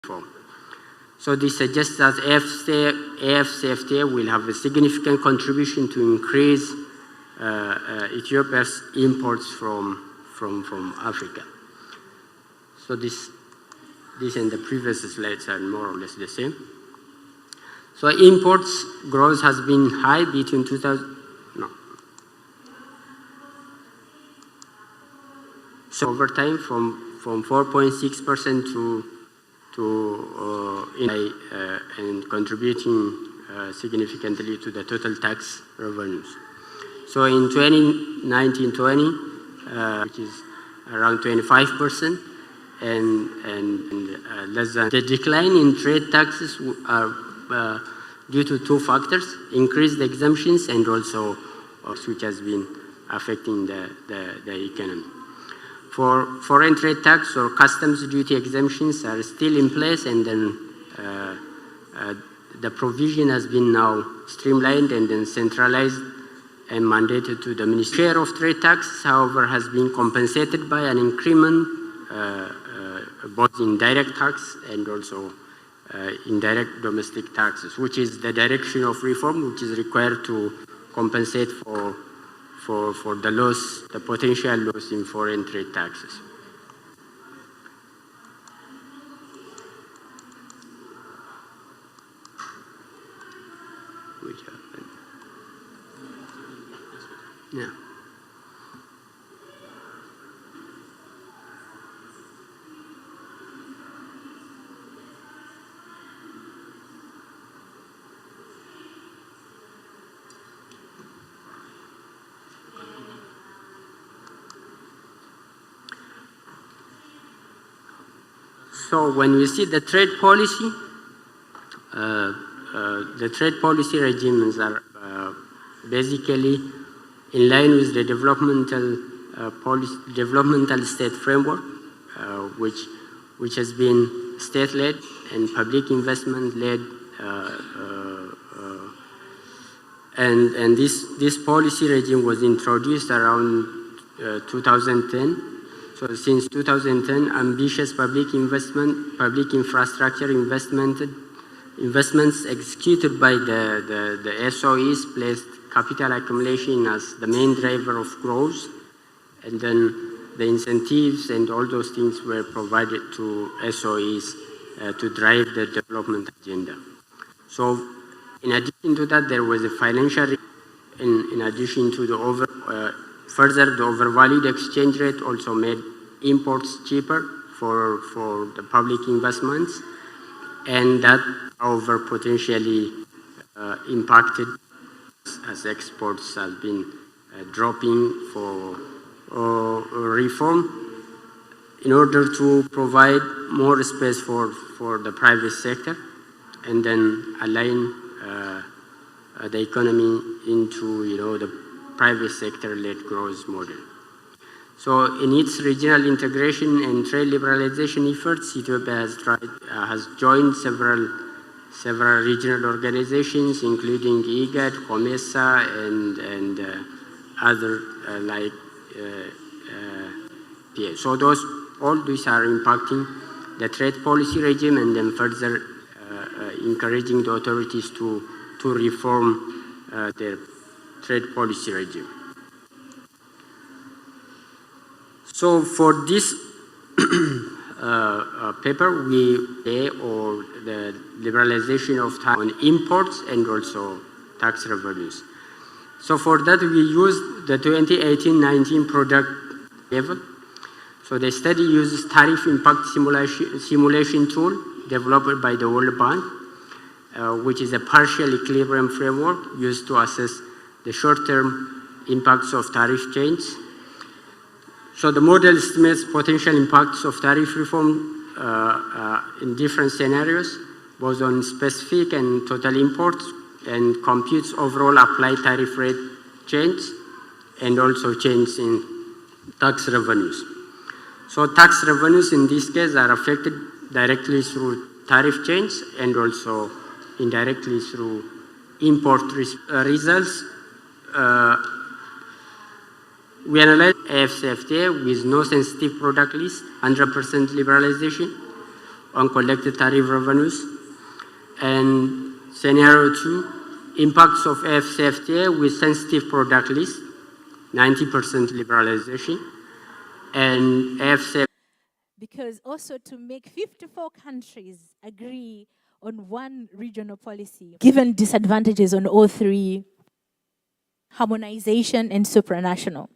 reform. So this suggests that AfCFTA will have a significant contribution to increase Ethiopia's imports from Africa. So this and the previous slides are more or less the same. So imports growth has been high between 2000. So over time, from 4.6% and contributing significantly to the total tax revenues. So in 2019-20, which is around 25%, and less than. The decline in trade taxes are due to two factors: increased exemptions and also which has been affecting the economy. For foreign trade tax or customs duty exemptions are still in place, and then the provision has been now streamlined and then centralized and mandated to the Ministry. Share of trade tax, however, has been compensated by an increment both in direct tax and also indirect domestic taxes, which is the direction of reform which is required to compensate for the loss, the potential loss in foreign trade taxes. Which happened? Yeah. So when we see the trade policy regimes are basically in line with the developmental state framework, which has been state-led and public investment-led, and this policy regime was introduced around 2010. So since 2010, ambitious public infrastructure investments executed by the SOEs placed capital accumulation as the main driver of growth, and then the incentives and all those things were provided to SOEs to drive the development agenda. So in addition to that, there was a financial, in addition to the further, the overvalued exchange rate also made imports cheaper for the public investments, and that, however, potentially impacted as exports have been dropping for reform in order to provide more space for the private sector and then align the economy into the private sector-led growth model. So in its regional integration and trade liberalization efforts, Ethiopia has joined several regional organizations, including IGAD, COMESA, and other like PA. So all these are impacting the trade policy regime and then further encouraging the authorities to reform their trade policy regime. So for this paper, or the liberalization of tax on imports and also tax revenues. So for that, we used the 2018-19 product level. So the study uses tariff impact simulation tool developed by the World Bank, which is a partial equilibrium framework used to assess the short-term impacts of tariff change. So the model estimates potential impacts of tariff reform in different scenarios, both on specific and total imports, and computes overall applied tariff rate change and also change in tax revenues. So tax revenues in this case are affected directly through tariff change and also indirectly through import results. We analyzed AfCFTA with no sensitive product list, 100% liberalization, uncollected tariff revenues. And scenario 2, impacts of AfCFTA with sensitive product list, 90% liberalization, and AfCFTA. Because also to make 54 countries agree on one regional policy, given disadvantages on all three, harmonization and supranational.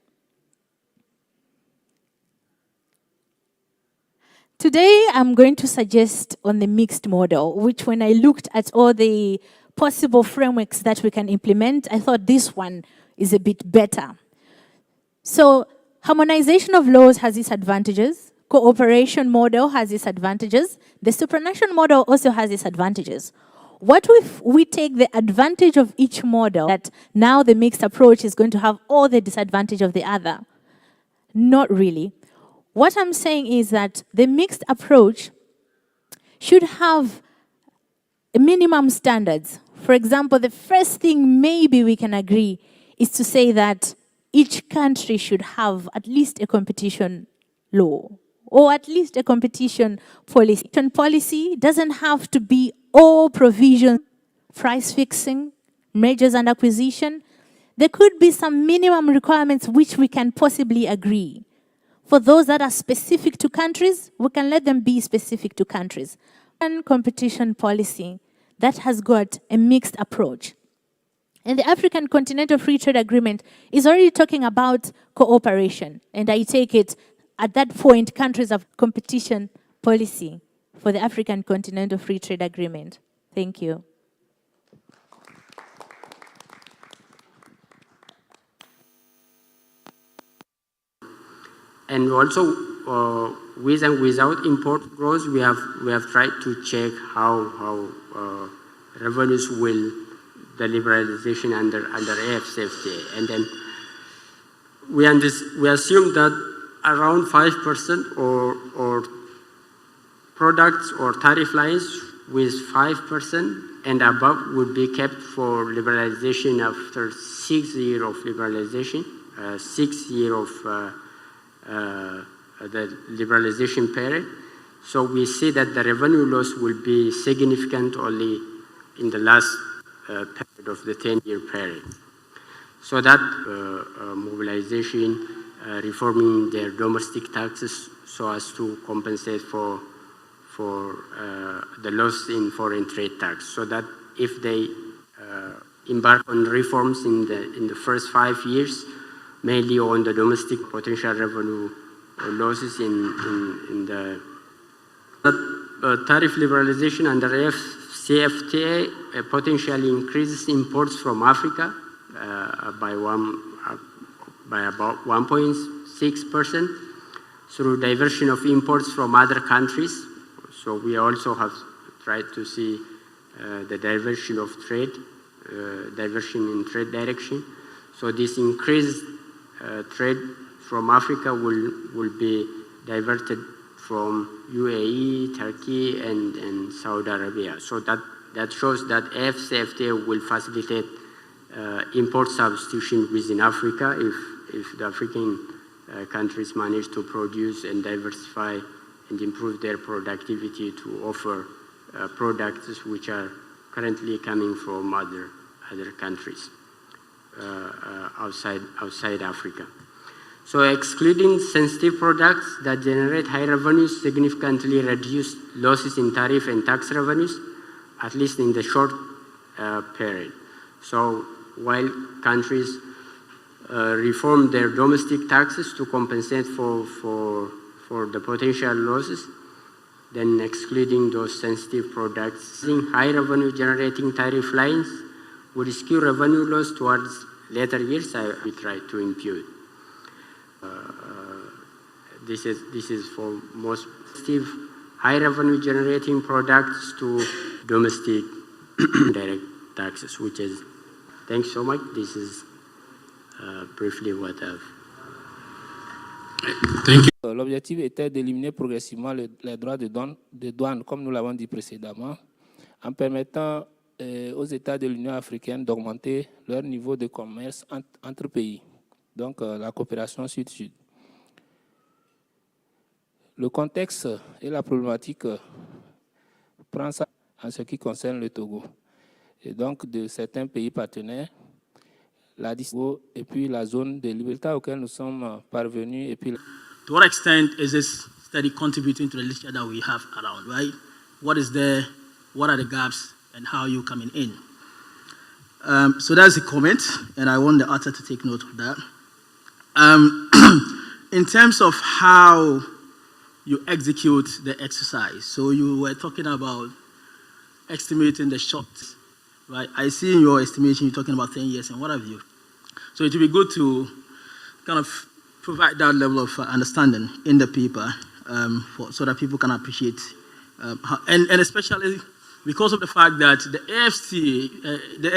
Today, I'm going to suggest on the mixed model, which when I looked at all the possible frameworks that we can implement, I thought this one is a bit better. So harmonization of laws has its advantages. Cooperation model has its advantages. The supranational model also has its advantages. What if we take the advantage of each model, that now the mixed approach is going to have all the disadvantage of the other? Not really. What I'm saying is that the mixed approach should have minimum standards. For example, the first thing maybe we can agree is to say that each country should have at least a competition law or at least a competition policy. Competition policy doesn't have to be all provisions, price fixing, mergers and acquisition. There could be some minimum requirements which we can possibly agree. For those that are specific to countries, we can let them be specific to countries. And competition policy that has got a mixed approach. And the African Continental Free Trade Agreement is already talking about cooperation. And I take it, at that point, countries have competition policy for the African Continental Free Trade Agreement. Thank you. And also, with and without import growth, we have tried to check how revenues will the liberalization under AfCFTA, and then we assume that around 5% or products or tariff lines with 5% and above would be kept for liberalization after 6 years of liberalization, 6 years of the liberalization period. So we see that the revenue loss will be significant only in the last period of the 10-year period. So that mobilization, reforming their domestic taxes so as to compensate for the loss in foreign trade tax. So that if they embark on reforms in the first 5 years, mainly on the domestic potential revenue losses in the tariff liberalization under AfCFTA potentially increases imports from Africa by about 1.6% through diversion of imports from other countries. So we also have tried to see the diversion of trade, diversion in trade direction. So this increased trade from Africa will be diverted from UAE, Turkey, and Saudi Arabia. So that shows that AfCFTA will facilitate import substitution within Africa if the African countries manage to produce and diversify and improve their productivity to offer products which are currently coming from other countries outside Africa. So excluding sensitive products that generate high revenues significantly reduce losses in tariff and tax revenues, at least in the short period. So while countries reform their domestic taxes to compensate for the potential losses, then excluding those sensitive products, high revenue generating tariff lines would skew revenue loss towards later years. We try to impute. This is for most sensitive high revenue generating products to domestic direct taxes, which is, thanks so much. This is briefly what I've. Thank you. L'objectif était d'éliminer progressivement les droits de douane, comme nous l'avons dit précédemment, en permettant aux États de l'Union africaine d'augmenter leur niveau de commerce entre pays, donc la coopération sud-sud. Le contexte et la problématique prend ça en ce qui concerne le Togo. Et donc, de certains pays partenaires, la dispo et puis la zone de liberté auquel nous sommes parvenus. Et puis... To what extent is this study contributing to the literature that we have around, right? What is there? What are the gaps? And how are you coming in? So that's a comment, and I want the author to take note of that. In terms of how you execute the exercise, so you were talking about estimating the shots, right? I see in your estimation you're talking about 10 years and what have you. So it would be good to kind of provide that level of understanding in the paper so that people can appreciate, and especially because of the fact that the AfCFTA, the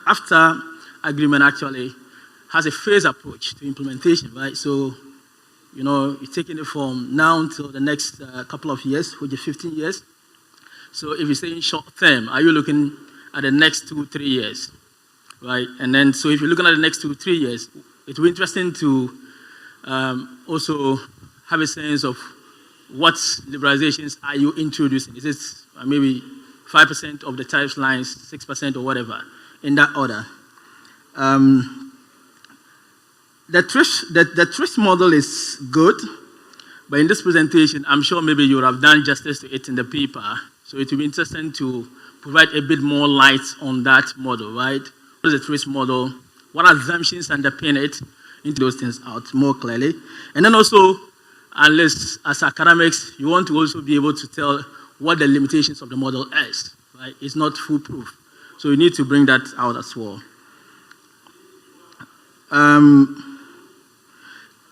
AfCFTA agreement actually has a phased approach to implementation, right? So, you know, you're taking it from now until the next couple of years, which is 15 years. So if you're saying short term, are you looking at the next 2-3 years, right? And then, so if you're looking at the next 2-3 years, it will be interesting to also have a sense of what liberalizations are you introducing? Is it maybe 5% of the tariff lines, 6% or whatever, in that order? The TRIPS model is good, but in this presentation, I'm sure maybe you would have done justice to it in the paper. So it will be interesting to provide a bit more light on that model, right? What is the TRIPS model? What assumptions underpin it? Into those things out more clearly. And then also, unless as academics, you want to also be able to tell what the limitations of the model is, right? It's not foolproof. So you need to bring that out as well.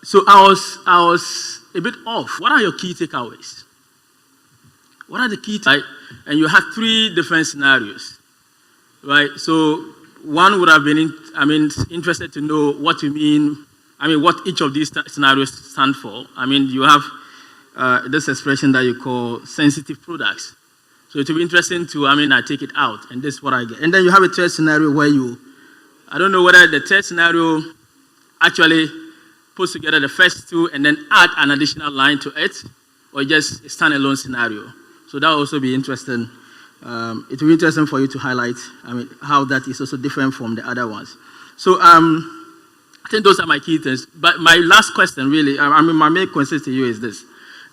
So I was a bit off. What are your key takeaways? What are the key takeaways? Right? And you had 3 different scenarios, right? So one would have been, interested to know what you mean, what each of these scenarios stand for. You have this expression that you call sensitive products. So it will be interesting to, I take it out, and this is what I get. And then you have a third scenario where I don't know whether the third scenario actually puts together the first 2 and then add an additional line to it, or just a standalone scenario. So that will also be interesting. It will be interesting for you to highlight, how that is also different from the other ones. So I think those are my key things. But my last question, really, my main question to you is this: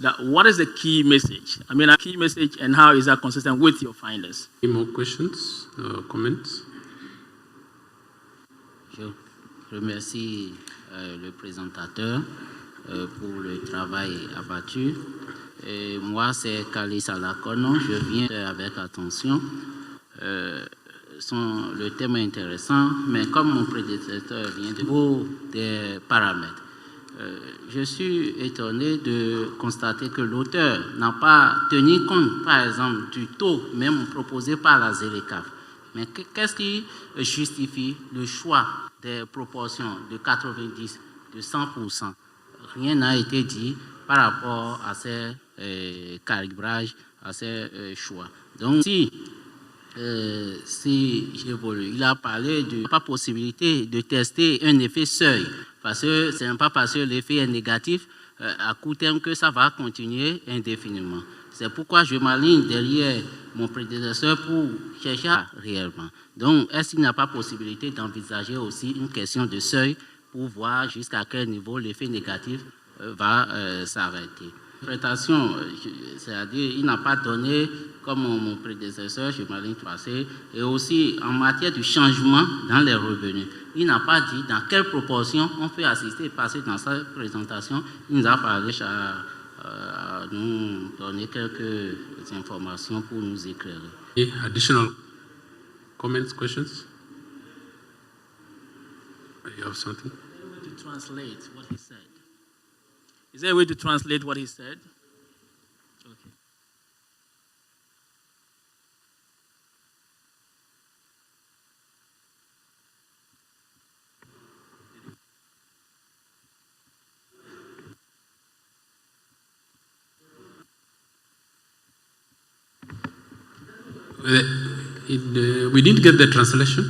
that what is the key message? A key message, and how is that consistent with your findings? Any more questions, comments? Je remercie le présentateur pour le travail abattu. Et moi, c'est Kalis Alakono. Je viens avec attention. Le thème est intéressant, mais comme mon prédécesseur vient de vous des paramètres, je suis étonné de constater que l'auteur n'a pas tenu compte, par exemple, du taux même proposé par la ZLECAf. Mais qu'est-ce qui justifie le choix des proportions de 90, de 100%? Rien n'a été dit par rapport à ces calibrages, à ces choix. Donc, si j'évolue, il a parlé de pas possibilité de tester un effet seuil, parce que ce n'est pas parce que l'effet est négatif à court terme que ça va continuer indéfiniment. C'est pourquoi je m'aligne derrière mon prédécesseur pour chercher réellement. Donc, est-ce qu'il n'y a pas possibilité d'envisager aussi une question de seuil pour voir jusqu'à quel niveau l'effet négatif va s'arrêter? Interprétation, c'est-à-dire il n'a pas donné, comme mon prédécesseur, je m'aligne passé, et aussi en matière de changement dans les revenus. Il n'a pas dit dans quelle proportion on peut assister, parce que dans sa présentation, il nous a parlé à nous donner quelques informations pour nous éclairer. Any additional comments, questions? You have something? To translate what he said. Is there a way to translate what he said? Okay. We didn't get the translation,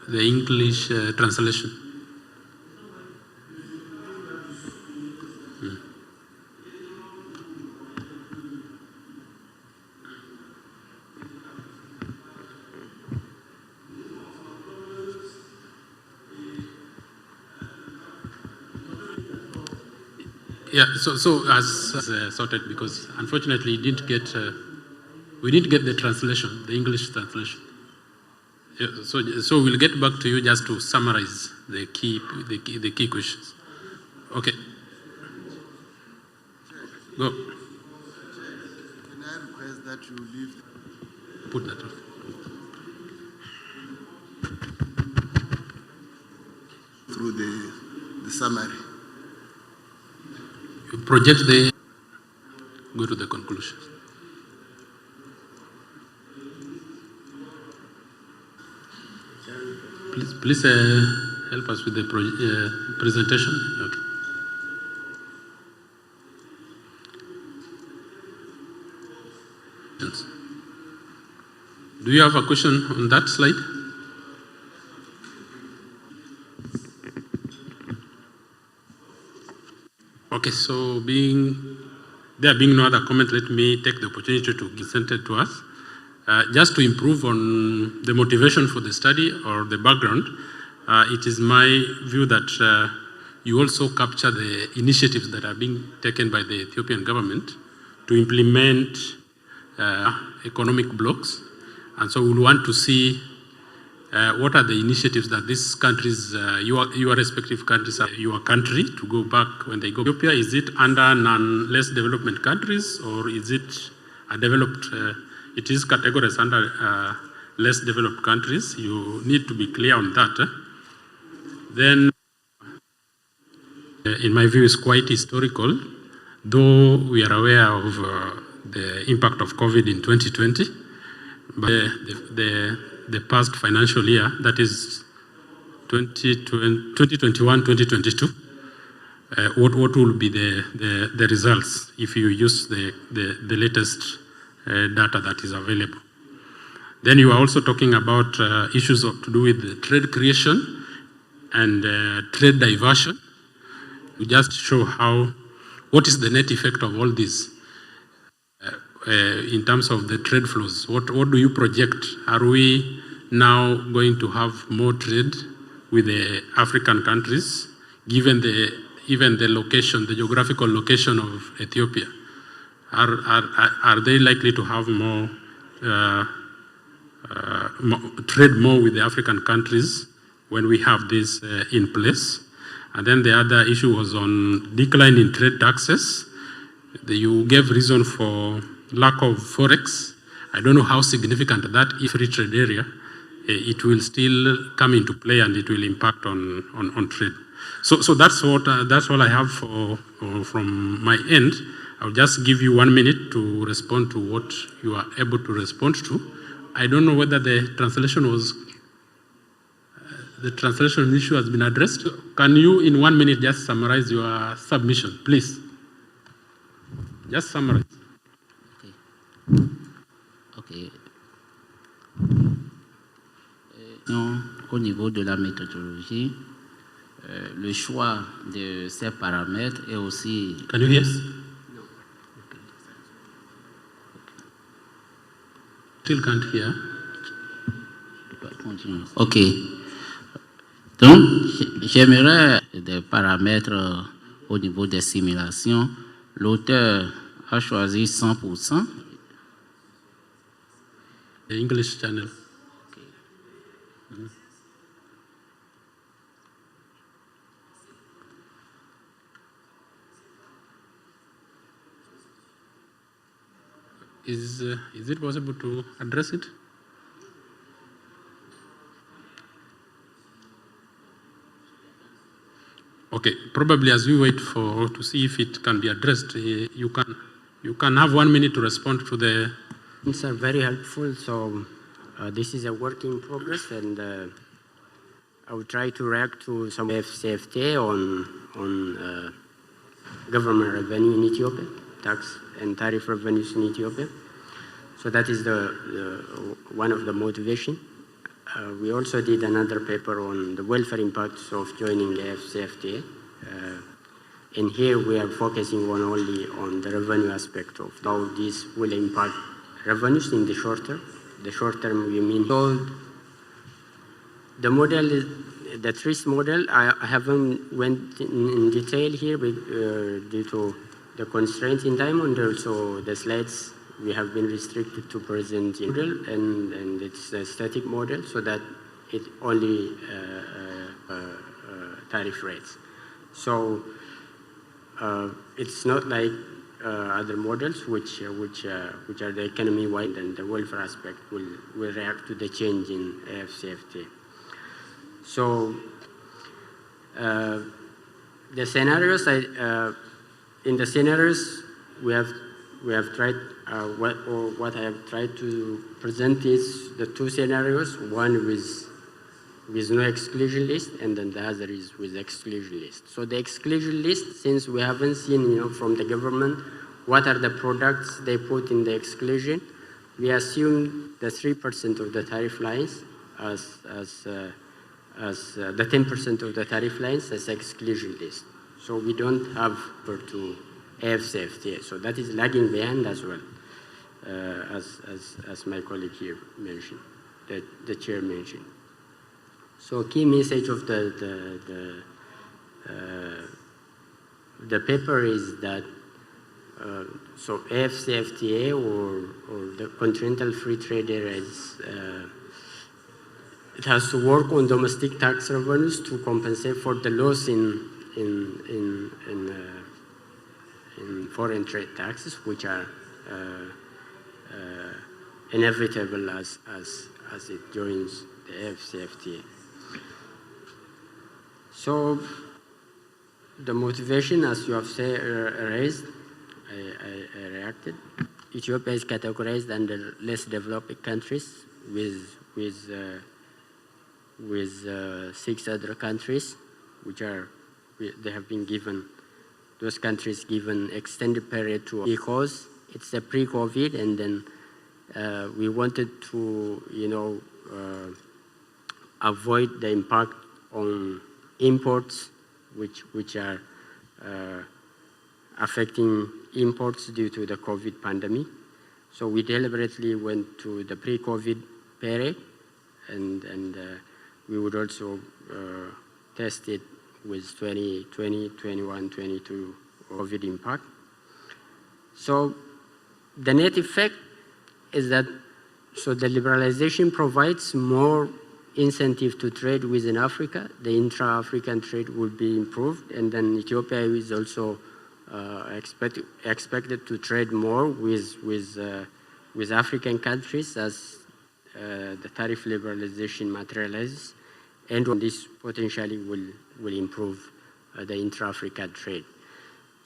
the English translation. Yeah, so as sorted, because unfortunately we didn't get the translation, the English translation. Yeah, so we'll get back to you just to summarize the key questions. Okay. Go. Can I request that you leave? Put that on. Through the summary. You project go to the conclusions. Please help us with the presentation. Okay. Do you have a question on that slide? Okay, so there being no other comment, let me take the opportunity to give sent to us. Just to improve on the motivation for the study or the background, it is my view that you also capture the initiatives that are being taken by the Ethiopian government to implement economic blocks. And so we'll want to see what are the initiatives that these countries, your respective countries, your country, to go back when they go. Ethiopia, is it under less development countries, or is it a developed, it is categorized under less developed countries? You need to be clear on that. Then, in my view, is quite historical, though we are aware of the impact of COVID in 2020, but the past financial year, that is 2021, 2022, what will be the results if you use the latest data that is available? Then you are also talking about issues to do with the trade creation and trade diversion. You just show what is the net effect of all this in terms of the trade flows. What do you project? Are we now going to have more trade with the African countries, given even the location, the geographical location of Ethiopia? Are they likely to have more trade more with the African countries when we have this in place? And then the other issue was on decline in trade taxes. You gave reason for lack of forex. I don't know how significant that is. Free trade area, it will still come into play and it will impact on trade. So that's all I have from my end. I'll just give you 1 minute to respond to what you are able to respond to. I don't know whether the translation issue has been addressed. Can you, in 1 minute, just summarize your submission, please? Just summarize. OK. Au niveau de la méthodologie, le choix de ces paramètres est aussi... Can you hear us? No. Still can't hear. OK. Donc, j'aimerais des paramètres au niveau des simulations. L'auteur a choisi 100%. The English channel. Is it possible to address it? Okay, probably as we wait to see if it can be addressed, you can have 1 minute to respond to the... These are very helpful. So this is a work in progress, and I will try to react to some AfCFTA on government revenue in Ethiopia, tax and tariff revenues in Ethiopia. So that is one of the motivation. We also did another paper on the welfare impacts of joining the AfCFTA. And here we are focusing only on the revenue aspect of how this will impact revenues in the short term. The short term, we mean the model the TRIS model, I haven't went in detail here due to the constraints in time, and also the slides we have been restricted to present in model, and it's a static model, so that it only tariff rates. So it's not like other models which are the economy-wide, and the welfare aspect will react to the change in AfCFTA. So the scenarios, in the scenarios we have tried what I have tried to present is the two scenarios, one with no exclusion list, and then the other is with exclusion list. So the exclusion list, since we haven't seen from the government what are the products they put in the exclusion, we assume the 3% of the tariff lines as the 10% of the tariff lines as exclusion list. So we don't have to AfCFTA. So that is lagging behind as well, as my colleague here mentioned, the chair mentioned. So key message of the paper is that so AfCFTA or the Continental Free Trade Area it has to work on domestic tax revenues to compensate for the loss in foreign trade taxes, which are inevitable as it joins the AfCFTA. So the motivation, as you have raised, I reacted. Ethiopia is categorized under less developed countries with 6 other countries, which are they have been given. Those countries given extended period to, because it's a pre-COVID, and then we wanted to, avoid the impact on imports, which are affecting imports due to the COVID pandemic. So we deliberately went to the pre-COVID period, and we would also test it with 2020, 21, 22 COVID impact. So the net effect is that the liberalization provides more incentive to trade within Africa. The intra-African trade will be improved, and then Ethiopia is also expected to trade more with African countries as the tariff liberalization materializes, and this potentially will improve the intra-African trade.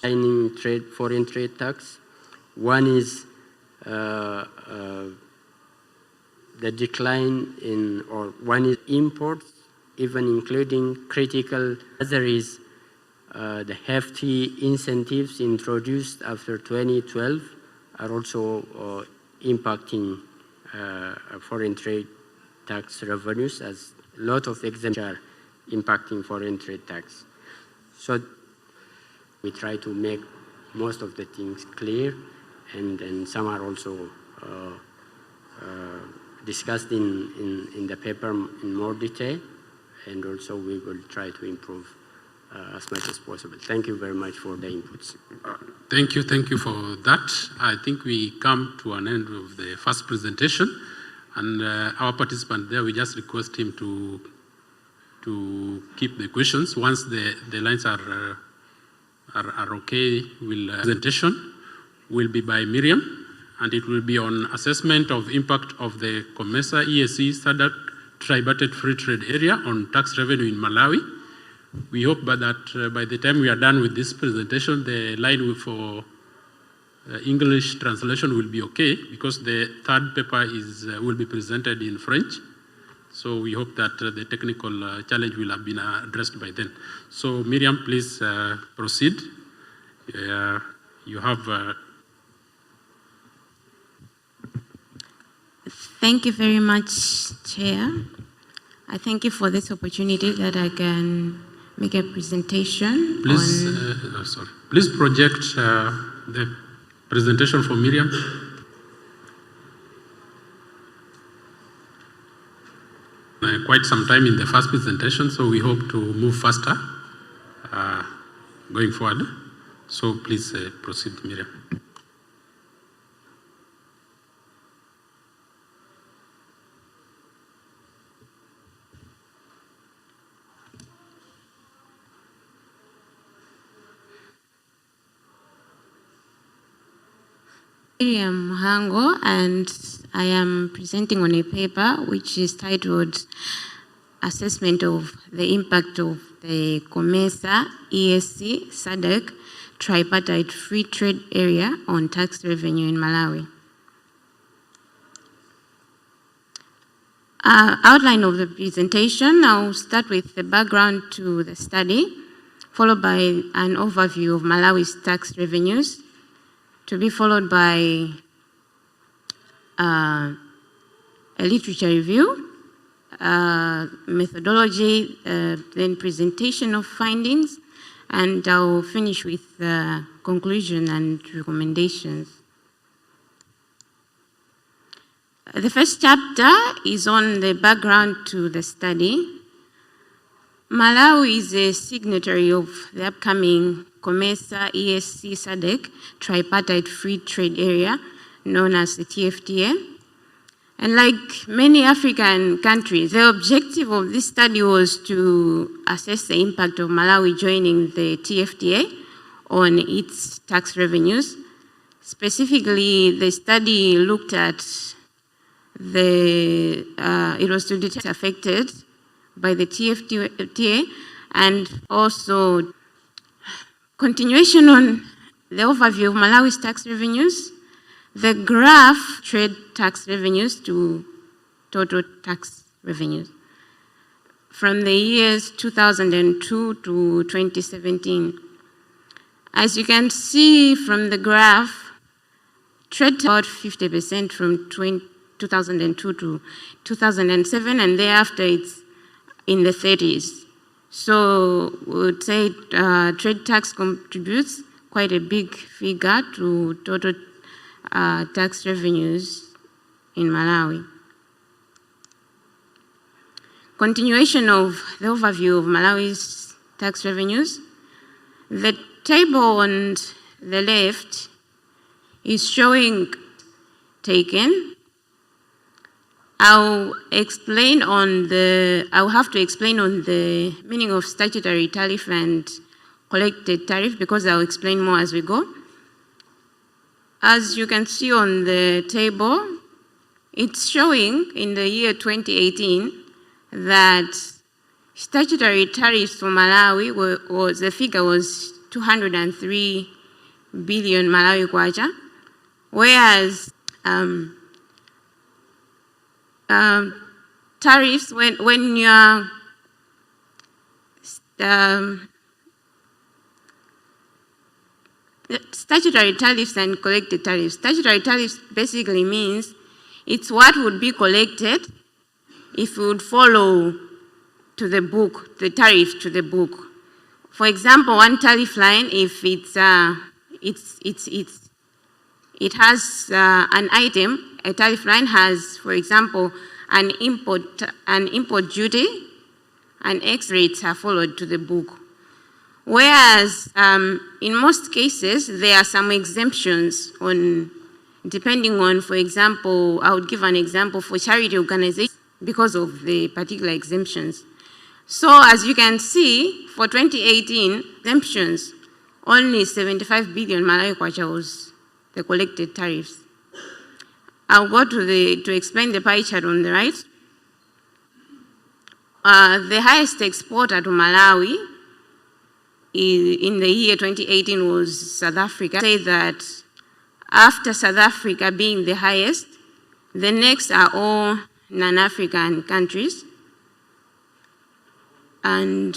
Foreign trade tax. One is the decline in, or one is imports, even including critical. Other is the hefty incentives introduced after 2012 are also impacting foreign trade tax revenues, as a lot of exemptions are impacting foreign trade tax. So we try to make most of the things clear, and some are also discussed in the paper in more detail, and also we will try to improve as much as possible. Thank you very much for the inputs. Thank you for that. I think we come to an end of the first presentation, and our participant there, we just request him to keep the questions. Once the lines are okay, presentation will be by Miriam, and it will be on assessment of impact of the COMESA EAC standard tripartite free trade area on tax revenue in Malawi. We hope that by the time we are done with this presentation, the line for English translation will be okay, because the third paper will be presented in French. So we hope that the technical challenge will have been addressed by then. So Miriam, please proceed. You have... Thank you very much, Chair. I thank you for this opportunity that I can make a presentation. Please, please project the presentation for Miriam. quite some time in the first presentation, so we hope to move faster going forward. So please proceed, Miriam. Miriam Hango, and I am presenting on a paper which is titled Assessment of the Impact of the COMESA ESC SADC Tripartite Free Trade Area on Tax Revenue in Malawi. Outline of the presentation, I'll start with the background to the study, followed by an overview of Malawi's tax revenues, to be followed by a literature review, methodology, then presentation of findings, and I'll finish with conclusion and recommendations. The first chapter is on the background to the study. Malawi is a signatory of the upcoming COMESA ESC SADC Tripartite Free Trade Area, known as the TFTA. And like many African countries, the objective of this study was to assess the impact of Malawi joining the TFTA on its tax revenues. Specifically, the study looked at it was to detect affected by the TFTA, and also continuation on the overview of Malawi's tax revenues, the graph trade tax revenues to total tax revenues from the years 2002 to 2017. As you can see from the graph, trade about 50% from 2002 to 2007, and thereafter it's in the 30s. So we would say trade tax contributes quite a big figure to total tax revenues in Malawi. Continuation of the overview of Malawi's tax revenues. The table on the left is showing taken. I'll have to explain on the meaning of statutory tariff and collected tariff, because I'll explain more as we go. As you can see on the table, it's showing in the year 2018 that statutory tariffs for Malawi the figure was 203 billion Malawi kwacha, whereas tariffs, when you're statutory tariffs and collected tariffs. Statutory tariffs basically means it's what would be collected if we would follow to the book, the tariff to the book. For example, one tariff line, if it has an item, a tariff line has, for example, an import duty, and X rates are followed to the book. Whereas in most cases, there are some exemptions depending on, for example, I would give an example for charity organizations because of the particular exemptions. So as you can see, for 2018, exemptions, only 75 billion Malawi kwacha was the collected tariffs. I'll go to explain the pie chart on the right. The highest exporter to Malawi in the year 2018 was South Africa. Say that after South Africa being the highest, the next are all non-African countries. And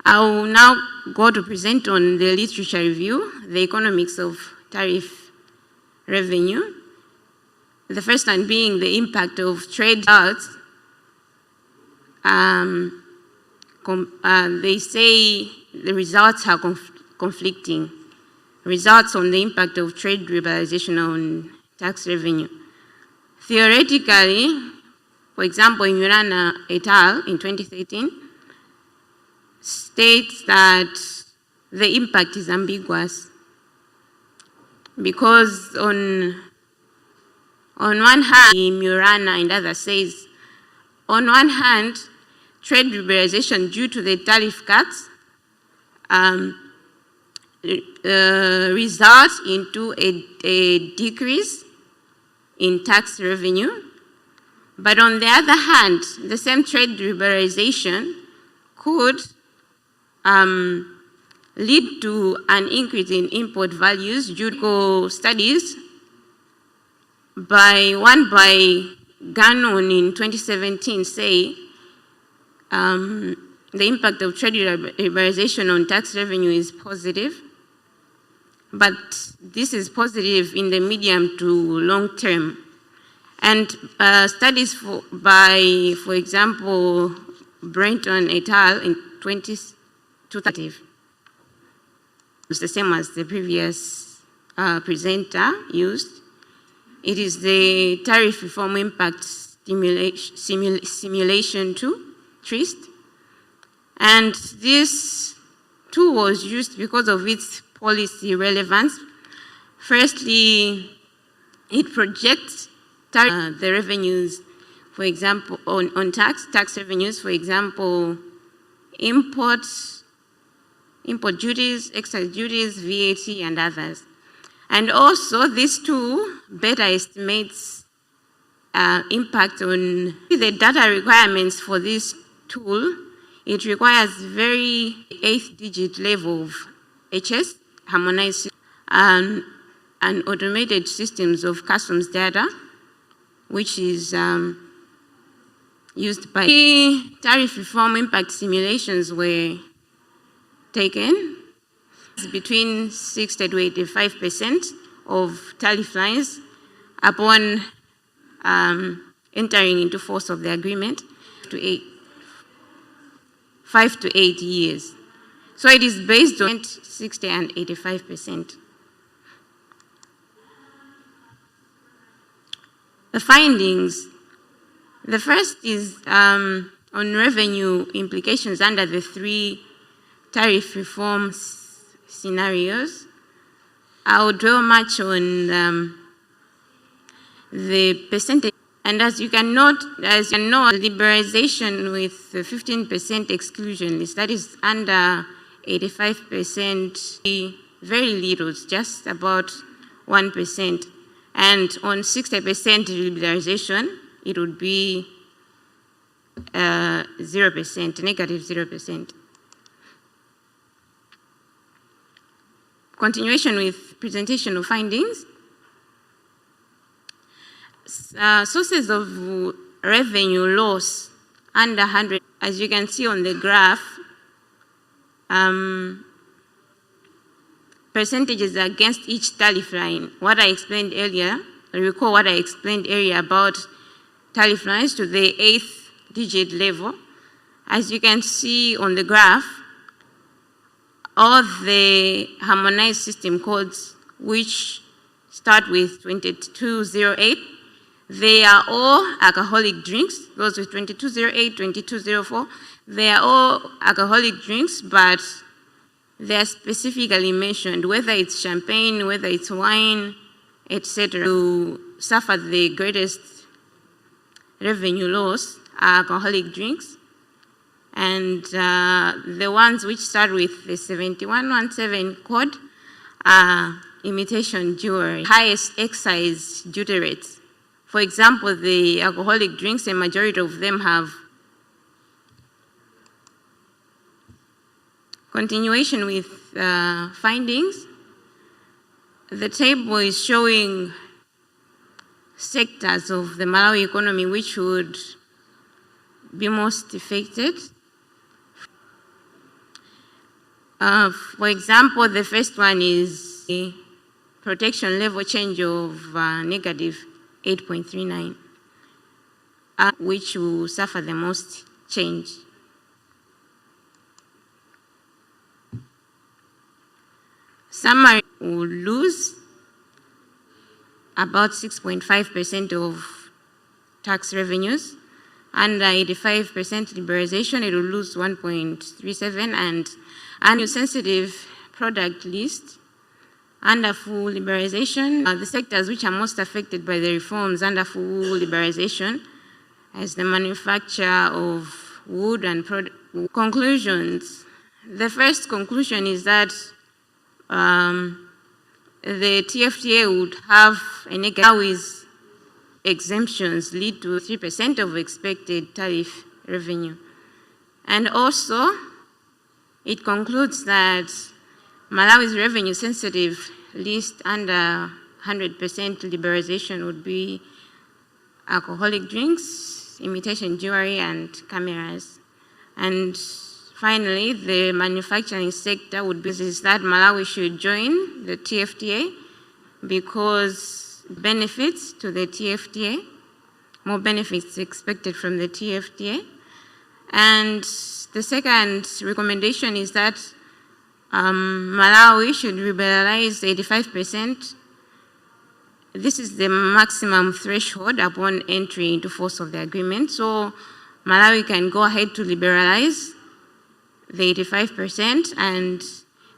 I will now go to present on the literature review, the economics of tariff revenue. The first one being the impact of trade routes. They say the results are conflicting. Results on the impact of trade liberalization on tax revenue. Theoretically, for example, in Murana et al. In 2013, states that the impact is ambiguous because on one hand, Murana and others says, on one hand, trade liberalization due to the tariff cuts results into a decrease in tax revenue. But on the other hand, the same trade liberalization could lead to an increase in import values due to studies by Gannon in 2017 say the impact of trade liberalization on tax revenue is positive, but this is positive in the medium to long term. And studies by, for example, Breakout et al. In 2020, it's the same as the previous presenter used. It is the tariff reform impact simulation tool, TRIST. And this tool was used because of its policy relevance. Firstly, it projects the revenues, for example, on tax revenues, for example, import duties, excise duties, VAT, and others. And also, this tool better estimates impact on the data requirements for this tool. It requires very 8th-digit level of HS, harmonized, and automated systems of customs data, which is used by tariff reform impact simulations were taken. Between 60 to 85% of tariff lines upon entering into force of the agreement to 5 to 8 years. So it is based on 60 and 85%. The findings. The first is on revenue implications under the 3 tariff reform scenarios. I will dwell much on the percentage. And as you can note, liberalization with 15% exclusion list, that is under 85%, very little, it's just about 1%. And on 60% liberalization, it would be 0%, negative 0%. Continuation with presentation of findings. Sources of revenue loss under 100, as you can see on the graph, percentages against each tariff line. What I explained earlier, recall what I explained earlier about tariff lines to the 8th digit level. As you can see on the graph, all the harmonized system codes which start with 2208, they are all alcoholic drinks. Those with 2208, 2204, they are all alcoholic drinks, but they are specifically mentioned, whether it's champagne, whether it's wine, etc. To suffer the greatest revenue loss are alcoholic drinks. And the ones which start with the 7117 code are imitation jewelry, highest excise duty rates. For example, the alcoholic drinks, a majority of them have. Continuation with findings. The table is showing sectors of the Malawi economy which would be most affected. For example, the first one is a protection level change of negative 8.39, which will suffer the most change. Summary will lose about 6.5% of tax revenues. Under 85% liberalization, it will lose 1.37, and annual sensitive product list. Under full liberalization, the sectors which are most affected by the reforms under full liberalization as the manufacture of wood and conclusions. The first conclusion is that the TFTA would have a negative with exemptions lead to 3% of expected tariff revenue. And also, it concludes that Malawi's revenue sensitive list under 100% liberalization would be alcoholic drinks, imitation jewelry, and cameras. And finally, the manufacturing sector would be that Malawi should join the TFTA because benefits to the TFTA, more benefits expected from the TFTA. And the second recommendation is that Malawi should liberalize 85%. This is the maximum threshold upon entry into force of the agreement. So Malawi can go ahead to liberalize the 85%, and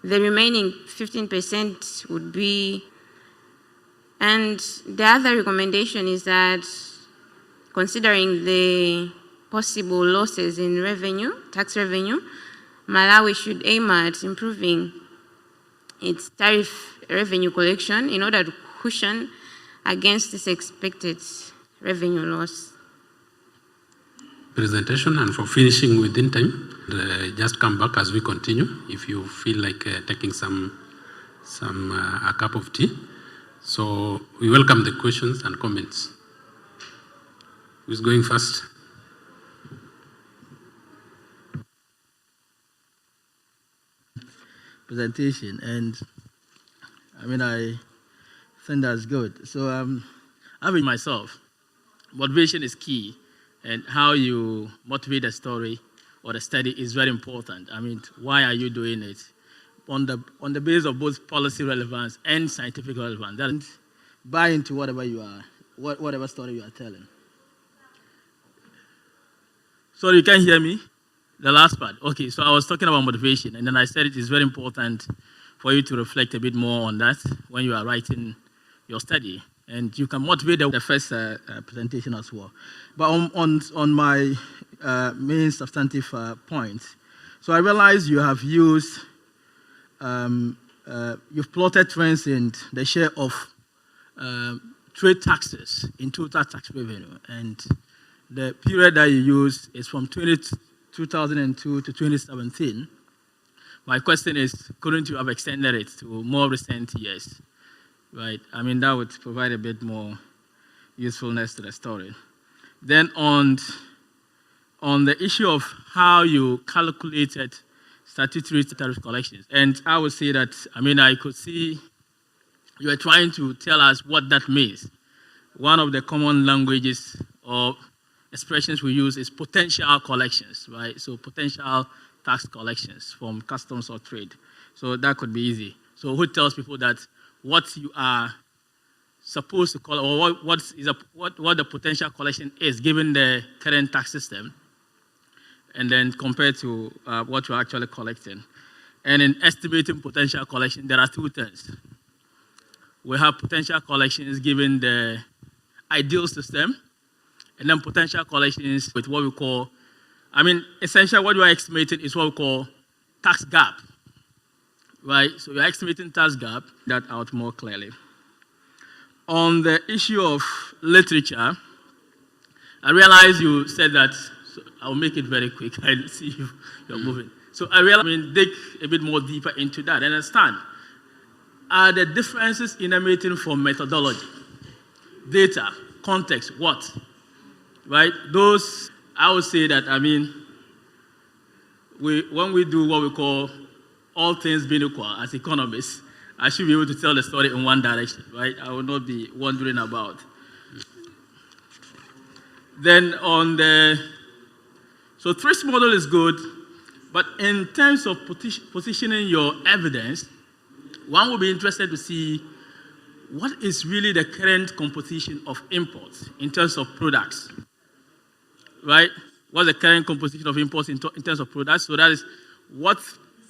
the remaining 15% would be. And the other recommendation is that, considering the possible losses in revenue, tax revenue, Malawi should aim at improving its tariff revenue collection in order to cushion against this expected revenue loss. Presentation, and for finishing within time, just come back as we continue if you feel like taking a cup of tea. So we welcome the questions and comments. Who's going first? Presentation, and I think that's good. So I mean, myself, motivation is key, and how you motivate a story or a study is very important. I mean, why are you doing it? On the basis of both policy relevance and scientific relevance. That buy into whatever story you are telling. Sorry, you can't hear me? The last part. Okay, so I was talking about motivation, and then I said it is very important for you to reflect a bit more on that when you are writing your study. And you can motivate the first presentation as well. But on my main substantive points, so I realize you have used, you've plotted trends in the share of trade taxes in total tax revenue. And the period that you use is from 2002 to 2017. My question is, couldn't you have extended it to more recent years? Right? I mean, that would provide a bit more usefulness to the story. Then on the issue of how you calculated statutory tariff collections, and I would say that, I could see you are trying to tell us what that means. One of the common languages or expressions we use is potential collections, right? So potential tax collections from customs or trade. So that could be easy. So who tells people that what you are supposed to call, or what the potential collection is given the current tax system, and then compared to what you're actually collecting. And in estimating potential collection, there are two things. We have potential collections given the ideal system, and then potential collections with what we call, essentially what you are estimating is what we call tax gap, right? So you're estimating tax gap, that out more clearly. On the issue of literature, I realize you said that, so I'll make it very quick. I see you're moving. So I realize, dig a bit more deeper into that. Understand, are the differences emanating from methodology, data, context, what? Right? Those, I would say that, when we do what we call all things being equal as economists, I should be able to tell the story in one direction, right? I will not be wondering about. Then so thrift model is good, but in terms of positioning your evidence, one will be interested to see what is really the current composition of imports in terms of products, right? What's the current composition of imports in terms of products? So that is what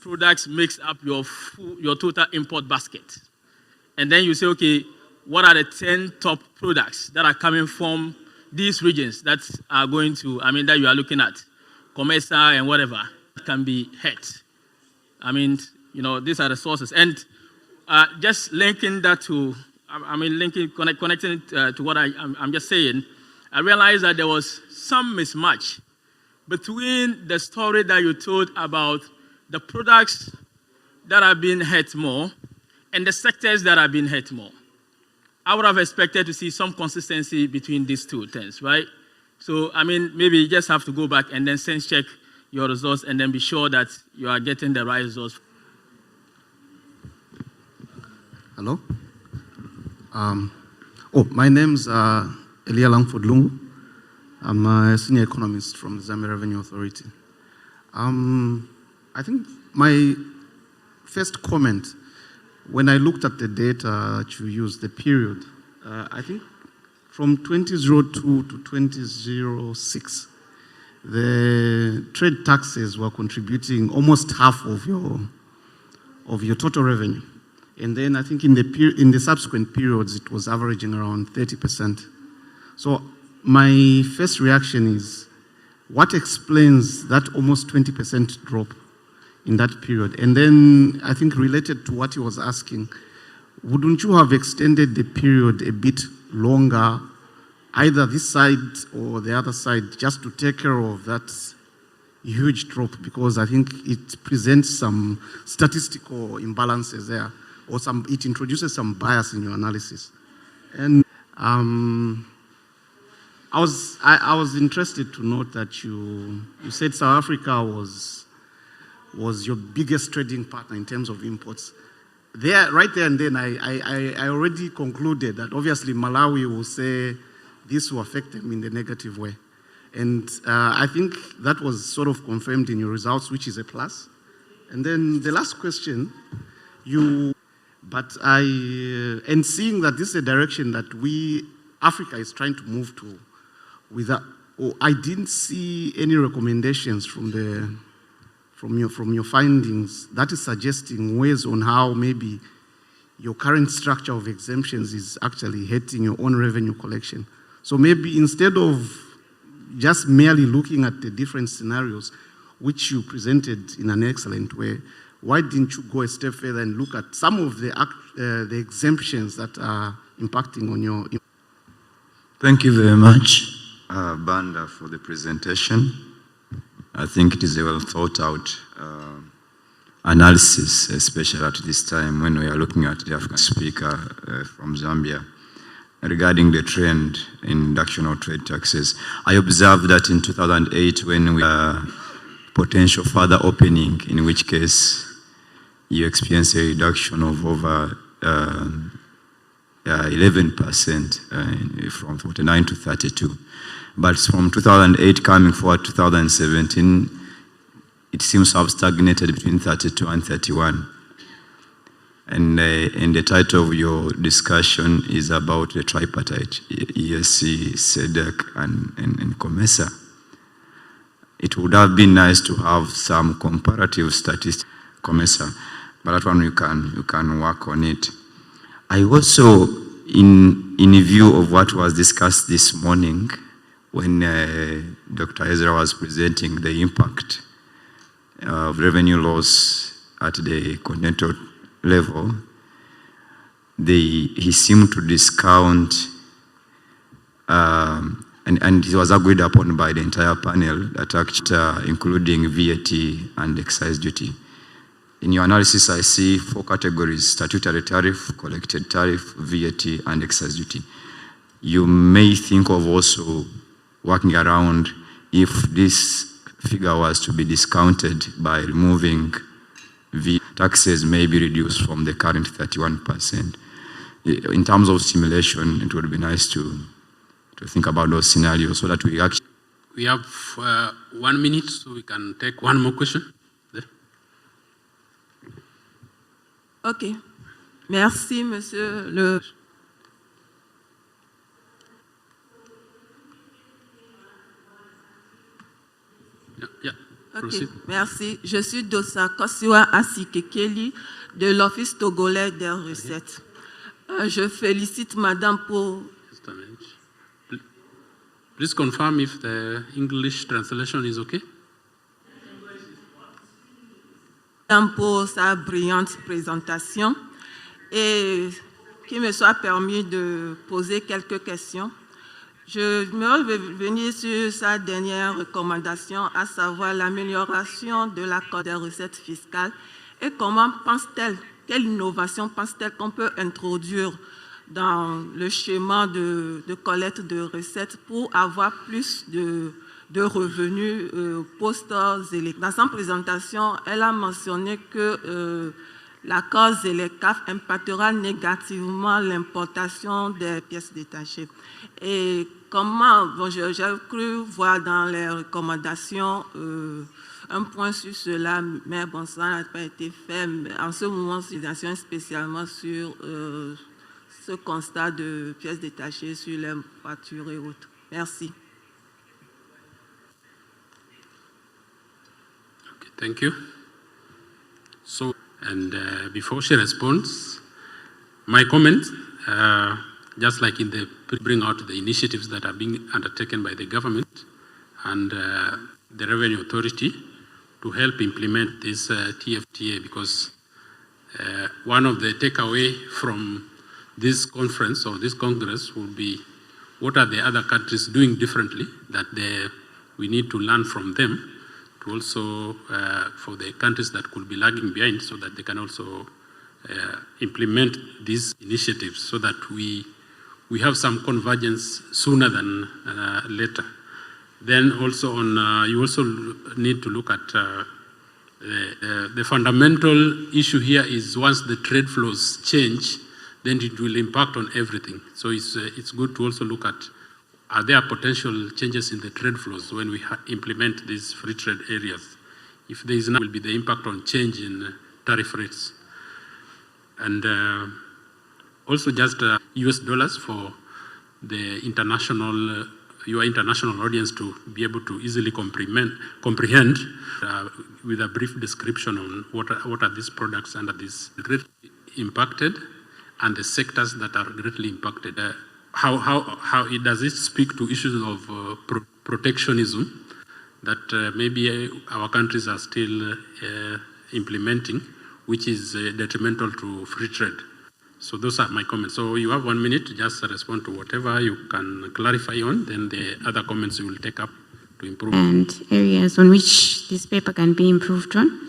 products makes up your total import basket. And then you say, okay, what are the 10 top products that are coming from these regions that are going to, that you are looking at, Comesa and whatever, can be hit. These are the sources. And just linking that to, connecting it to what I'm just saying, I realized that there was some mismatch between the story that you told about the products that are being hit more and the sectors that are being hit more. I would have expected to see some consistency between these two things, right? So, maybe you just have to go back and then sense check your results and then be sure that you are getting the right results. Hello? My name's Elia Langford Lungu. I'm a senior economist from the Zambia Revenue Authority. I think my first comment, when I looked at the data that you used, the period, I think from 2002 to 2006, the trade taxes were contributing almost half of your total revenue. And then I think in the subsequent periods, it was averaging around 30%. So my first reaction is, what explains that almost 20% drop in that period? And then I think related to what he was asking, wouldn't you have extended the period a bit longer, either this side or the other side, just to take care of that huge drop? Because I think it presents some statistical imbalances there, or it introduces some bias in your analysis. And I was interested to note that you said South Africa was your biggest trading partner in terms of imports. Right there and then, I already concluded that obviously Malawi will say this will affect them in the negative way. And I think that was sort of confirmed in your results, which is a plus. And then the last question, and seeing that this is a direction that Africa is trying to move to, I didn't see any recommendations from your findings that is suggesting ways on how maybe your current structure of exemptions is actually hurting your own revenue collection. So maybe instead of just merely looking at the different scenarios, which you presented in an excellent way, why didn't you go a step further and look at some of the exemptions that are impacting on your... Thank you very much, Banda, for the presentation. I think it is a well thought out analysis, especially at this time when we are looking at the African speaker from Zambia regarding the trend in reduction of trade taxes. I observed that in 2008 when we potential further opening, in which case you experience a reduction of over 11% from 49 to 32. But from 2008 coming forward to 2017, it seems to have stagnated between 32 and 31. And the title of your discussion is about the tripartite, ESC, SEDEC, and COMESA. It would have been nice to have some comparative statistics, COMESA, but that one you can work on it. I also, in view of what was discussed this morning, when Dr. Ezra was presenting the impact of revenue loss at the Continental level, he seemed to discount, and it was agreed upon by the entire panel, that actually including VAT and excise duty. In your analysis, I see 4 categories: statutory tariff, collected tariff, VAT, and excise duty. You may think of also working around if this figure was to be discounted by removing VAT, taxes may be reduced from the current 31%. In terms of simulation, it would be nice to think about those scenarios so that we actually... We have 1 minute, so we can take one more question. Ok. Merci, Monsieur le... Proceed. Merci. Je suis Dossa Kosiwa Asikekeli de l'Office togolais des recettes. Je félicite Madame pour... Just a minute. Please confirm if the English translation is okay. Pour sa brillante présentation et qu'il me soit permis de poser quelques questions. Je me revenir sur sa dernière recommandation, à savoir l'amélioration de la cote des recettes fiscales et comment pense-t-elle, quelle innovation pense-t-elle qu'on peut introduire dans le schéma de collecte de recettes pour avoir plus de revenus post-Zélec. Dans sa présentation, elle a mentionné que l'accord Zélec-CAF impactera négativement l'importation des pièces détachées. Et comment, bon, j'ai cru voir dans les recommandations un point sur cela, mais bon, ça n'a pas été fait. Mais en ce moment, c'est spécialement sur ce constat de pièces détachées sur les voitures et autres. Merci. Thank you. So, and before she responds, my comment, just like in the bring out the initiatives that are being undertaken by the government and the Revenue Authority to help implement this TFTA, because one of the takeaway from this conference or this Congress will be what are the other countries doing differently that we need to learn from them, to also for the countries that could be lagging behind so that they can also implement these initiatives so that we have some convergence sooner than later. Then also on, you also need to look at the fundamental issue here is once the trade flows change, then it will impact on everything. So it's good to also look at are there potential changes in the trade flows when we implement these free trade areas? If there is not, will be the impact on change in tariff rates. And also just US dollars for the international, your international audience to be able to easily comprehend with a brief description on what are these products under this greatly impacted and the sectors that are greatly impacted. How does it speak to issues of protectionism that maybe our countries are still implementing, which is detrimental to free trade? So those are my comments. So you have 1 minute to just respond to whatever you can clarify on, then the other comments you will take up to improve. And areas on which this paper can be improved on.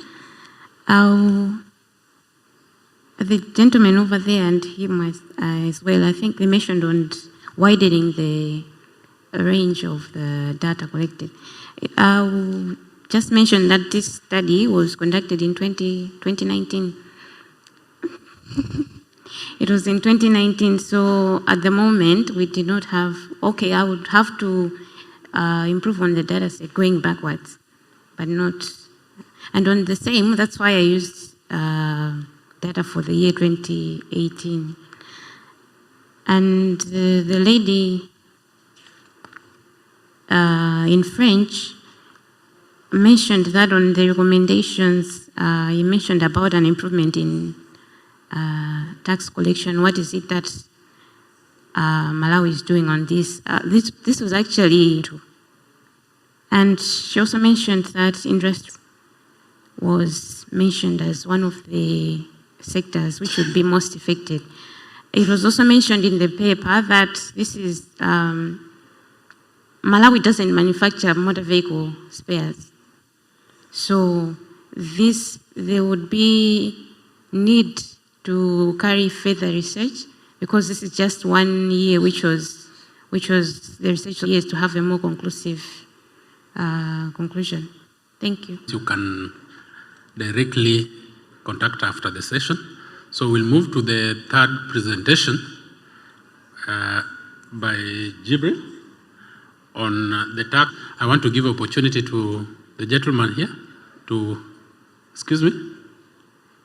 The gentleman over there and him as well, I think they mentioned on widening the range of the data collected. I'll just mention that this study was conducted in 2019. It was in 2019, so at the moment we did not have, okay, I would have to improve on the data set going backwards, but not, and on the same, that's why I used data for the year 2018. And the lady in French mentioned that on the recommendations, he mentioned about an improvement in tax collection. What is it that Malawi is doing on this? This was actually true. And she also mentioned that industry was mentioned as one of the sectors which would be most affected. It was also mentioned in the paper that this is, Malawi doesn't manufacture motor vehicle spares. So there would be need to carry further research because this is just 1 year, which was the research years to have a more conclusive conclusion. Thank you. You can directly contact after the session. So we'll move to the third presentation by Jibril on the tax. I want to give opportunity to the gentleman here to, excuse me,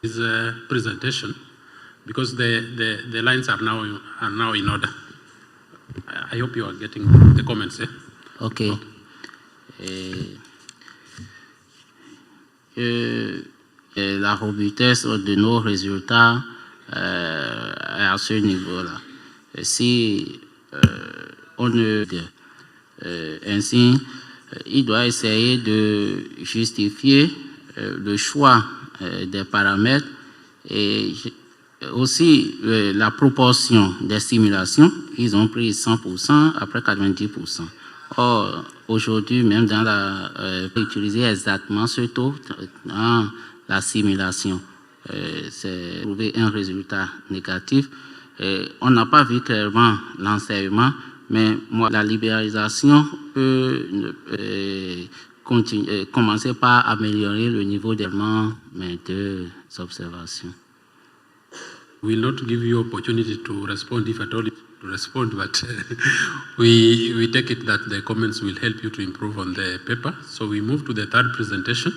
his presentation because the lines are now in order. I hope you are getting the comments. Okay. la robustesse de nos résultats à ce niveau-là. Si on ne... ainsi, il doit essayer de justifier le choix des paramètres et aussi la proportion des simulations. Ils ont pris 100% après 90%. Or, aujourd'hui, même dans utiliser exactement ce taux dans la simulation, c'est trouver un résultat négatif. On n'a pas vu clairement l'enseignement, mais moi, la libéralisation peut commencer par améliorer le niveau des observations. We will not give you opportunity to respond if at all to respond, but we take it that the comments will help you to improve on the paper. So we move to the third presentation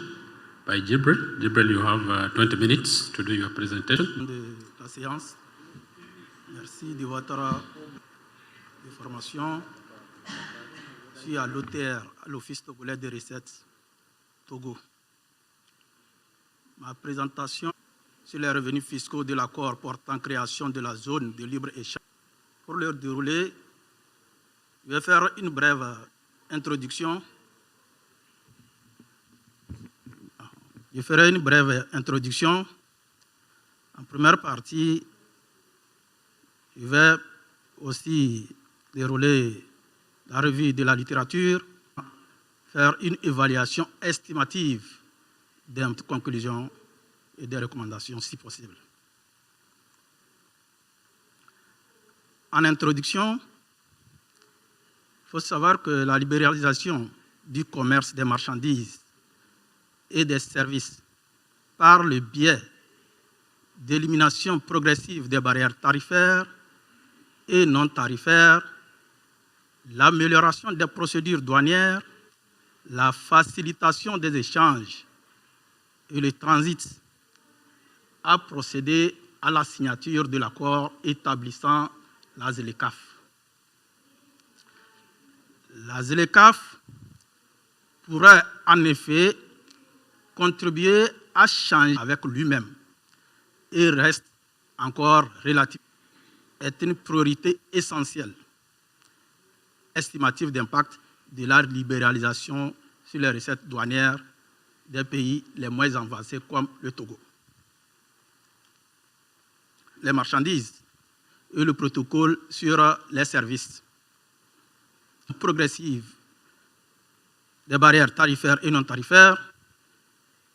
by Jibril. Jibril, you have 20 minutes to do your presentation. De la séance. Merci de votre information. Je suis à l'auteur à l'Office togolais des recettes Togo. Ma présentation sur les revenus fiscaux de l'accord portant création de la zone de libre-échange. Pour le dérouler, je vais faire une brève introduction. Je ferai une brève introduction. En première partie, je vais aussi dérouler la revue de la littérature, faire une évaluation estimative des conclusions et des recommandations si possible. En introduction, il faut savoir que la libéralisation du commerce des marchandises et des services par le biais d'élimination progressive des barrières tarifaires et non tarifaires, l'amélioration des procédures douanières, la facilitation des échanges et le transit a procédé à la signature de l'accord établissant la ZLECAf. La ZLECAf pourrait en effet contribuer à changer avec lui-même et reste encore relatif, est une priorité essentielle, estimative d'impact de la libéralisation sur les recettes douanières des pays les moins avancés comme le Togo. Les marchandises et le protocole sur les services progressives des barrières tarifaires et non tarifaires,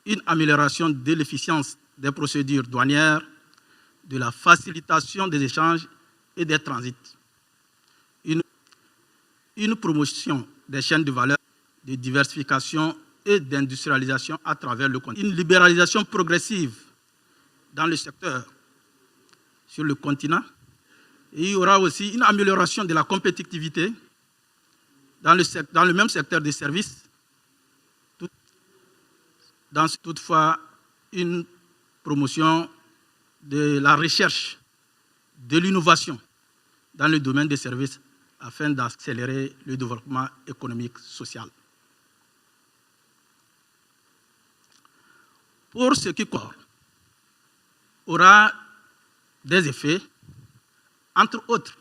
une amélioration de l'efficience des procédures douanières, de la facilitation des échanges et des transits, une promotion des chaînes de valeur, de diversification et d'industrialisation à travers le continent, une libéralisation progressive dans le secteur sur le continent, et il y aura aussi une amélioration de la compétitivité dans le même secteur des services, dans toutefois une promotion de la recherche, de l'innovation dans le domaine des services afin d'accélérer le développement économique social. Pour ce qui aura des effets, entre autres,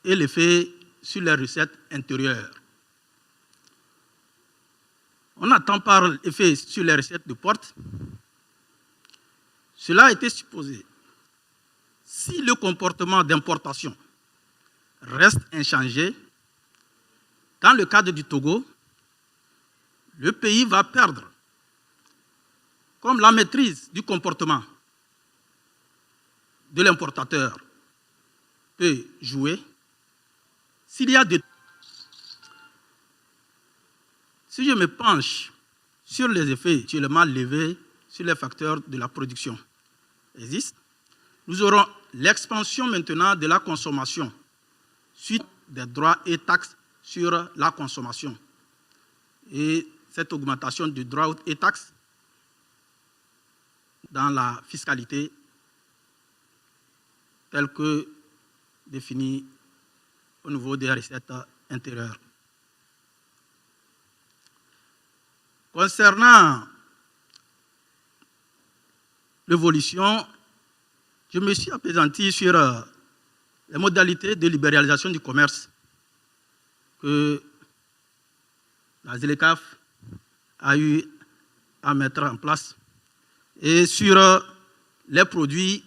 et l'effet sur les recettes intérieures. On attend par l'effet sur les recettes de porte. Cela a été supposé. Si le comportement d'importation reste inchangé, dans le cadre du Togo, le pays va perdre, comme la maîtrise du comportement de l'importateur peut jouer. S'il y a des... Si je me penche sur les effets actuellement levés sur les facteurs de la production existent, nous aurons l'expansion maintenant de la consommation suite des droits et taxes sur la consommation. Et cette augmentation du droit et taxes dans la fiscalité telle que définie au niveau des recettes intérieures. Concernant l'évolution, je me suis appesanti sur les modalités de libéralisation du commerce que la ZLECAf a eu à mettre en place et sur les produits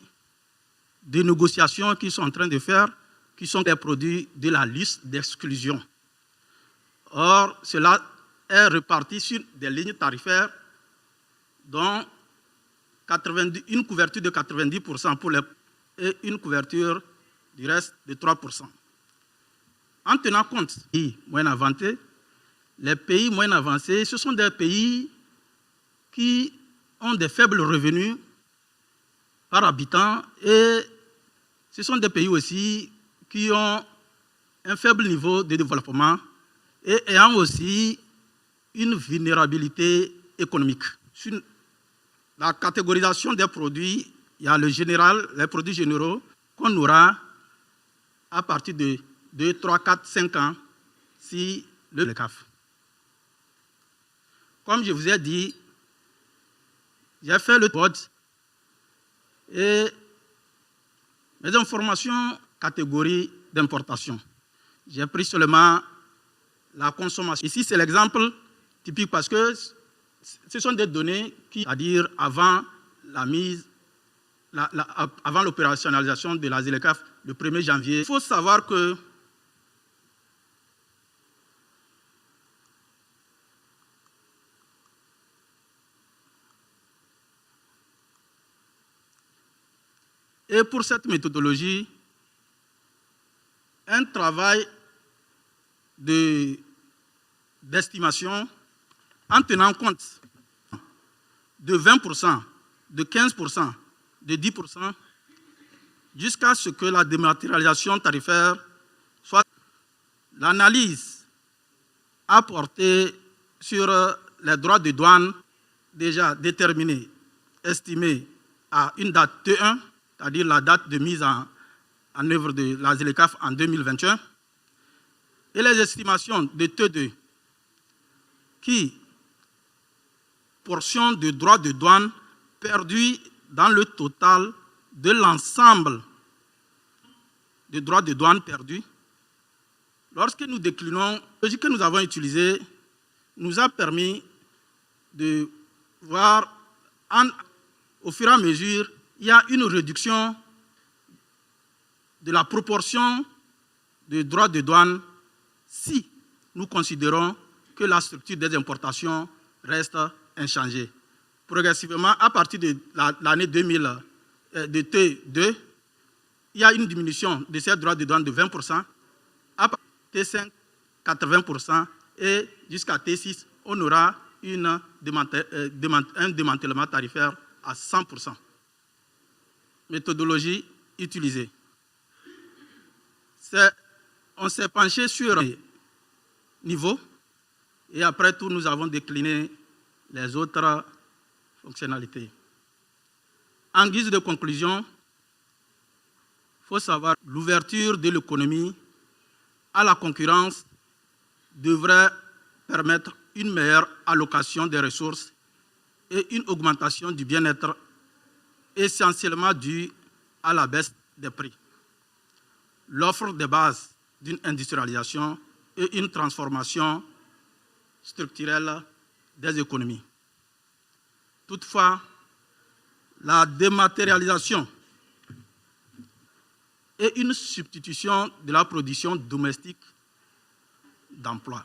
de négociation qu'ils sont en train de faire, qui sont les produits de la liste d'exclusion. Or, cela est réparti sur des lignes tarifaires dont une couverture de 90% pour les, et une couverture du reste de 3%. En tenant compte des pays moins avancés, les pays moins avancés, ce sont des pays qui ont des faibles revenus par habitant et ce sont des pays aussi qui ont un faible niveau de développement et ayant aussi une vulnérabilité économique. Sur la catégorisation des produits, il y a le général, les produits généraux qu'on aura à partir de 2, 3, 4, 5 ans si le CAF. Comme je vous ai dit, j'ai fait le code et mes informations catégorie d'importation. J'ai pris seulement la consommation. Ici, c'est l'exemple typique parce que ce sont des données qui, c'est-à-dire avant la mise, avant l'opérationnalisation de la ZLECAf le 1er janvier. Il faut savoir que et pour cette méthodologie, un travail d'estimation en tenant compte de 20%, de 15%, de 10%, jusqu'à ce que la dématérialisation tarifaire soit. L'analyse a porté sur les droits de douane déjà déterminés, estimés à une date T1, c'est-à-dire la date de mise en œuvre de la ZLECAf en 2021, et les estimations de T2 qui portion de droits de douane perdus dans le total de l'ensemble des droits de douane perdus. Lorsque nous déclinons, la logique que nous avons utilisée nous a permis de voir, au fur et à mesure, il y a une réduction de la proportion de droits de douane si nous considérons que la structure des importations reste inchangée. Progressivement, à partir de l'année 2000, de T2, il y a une diminution de ces droits de douane de 20%, à partir de T5, 80%, et jusqu'à T6, on aura un démantèlement tarifaire à 100%. Méthodologie utilisée. On s'est penché sur les niveaux et après tout, nous avons décliné les autres fonctionnalités. En guise de conclusion, il faut savoir que l'ouverture de l'économie à la concurrence devrait permettre une meilleure allocation des ressources et une augmentation du bien-être essentiellement due à la baisse des prix. L'offre de base d'une industrialisation et une transformation structurelle des économies. Toutefois, la dématérialisation et une substitution de la production domestique d'emploi.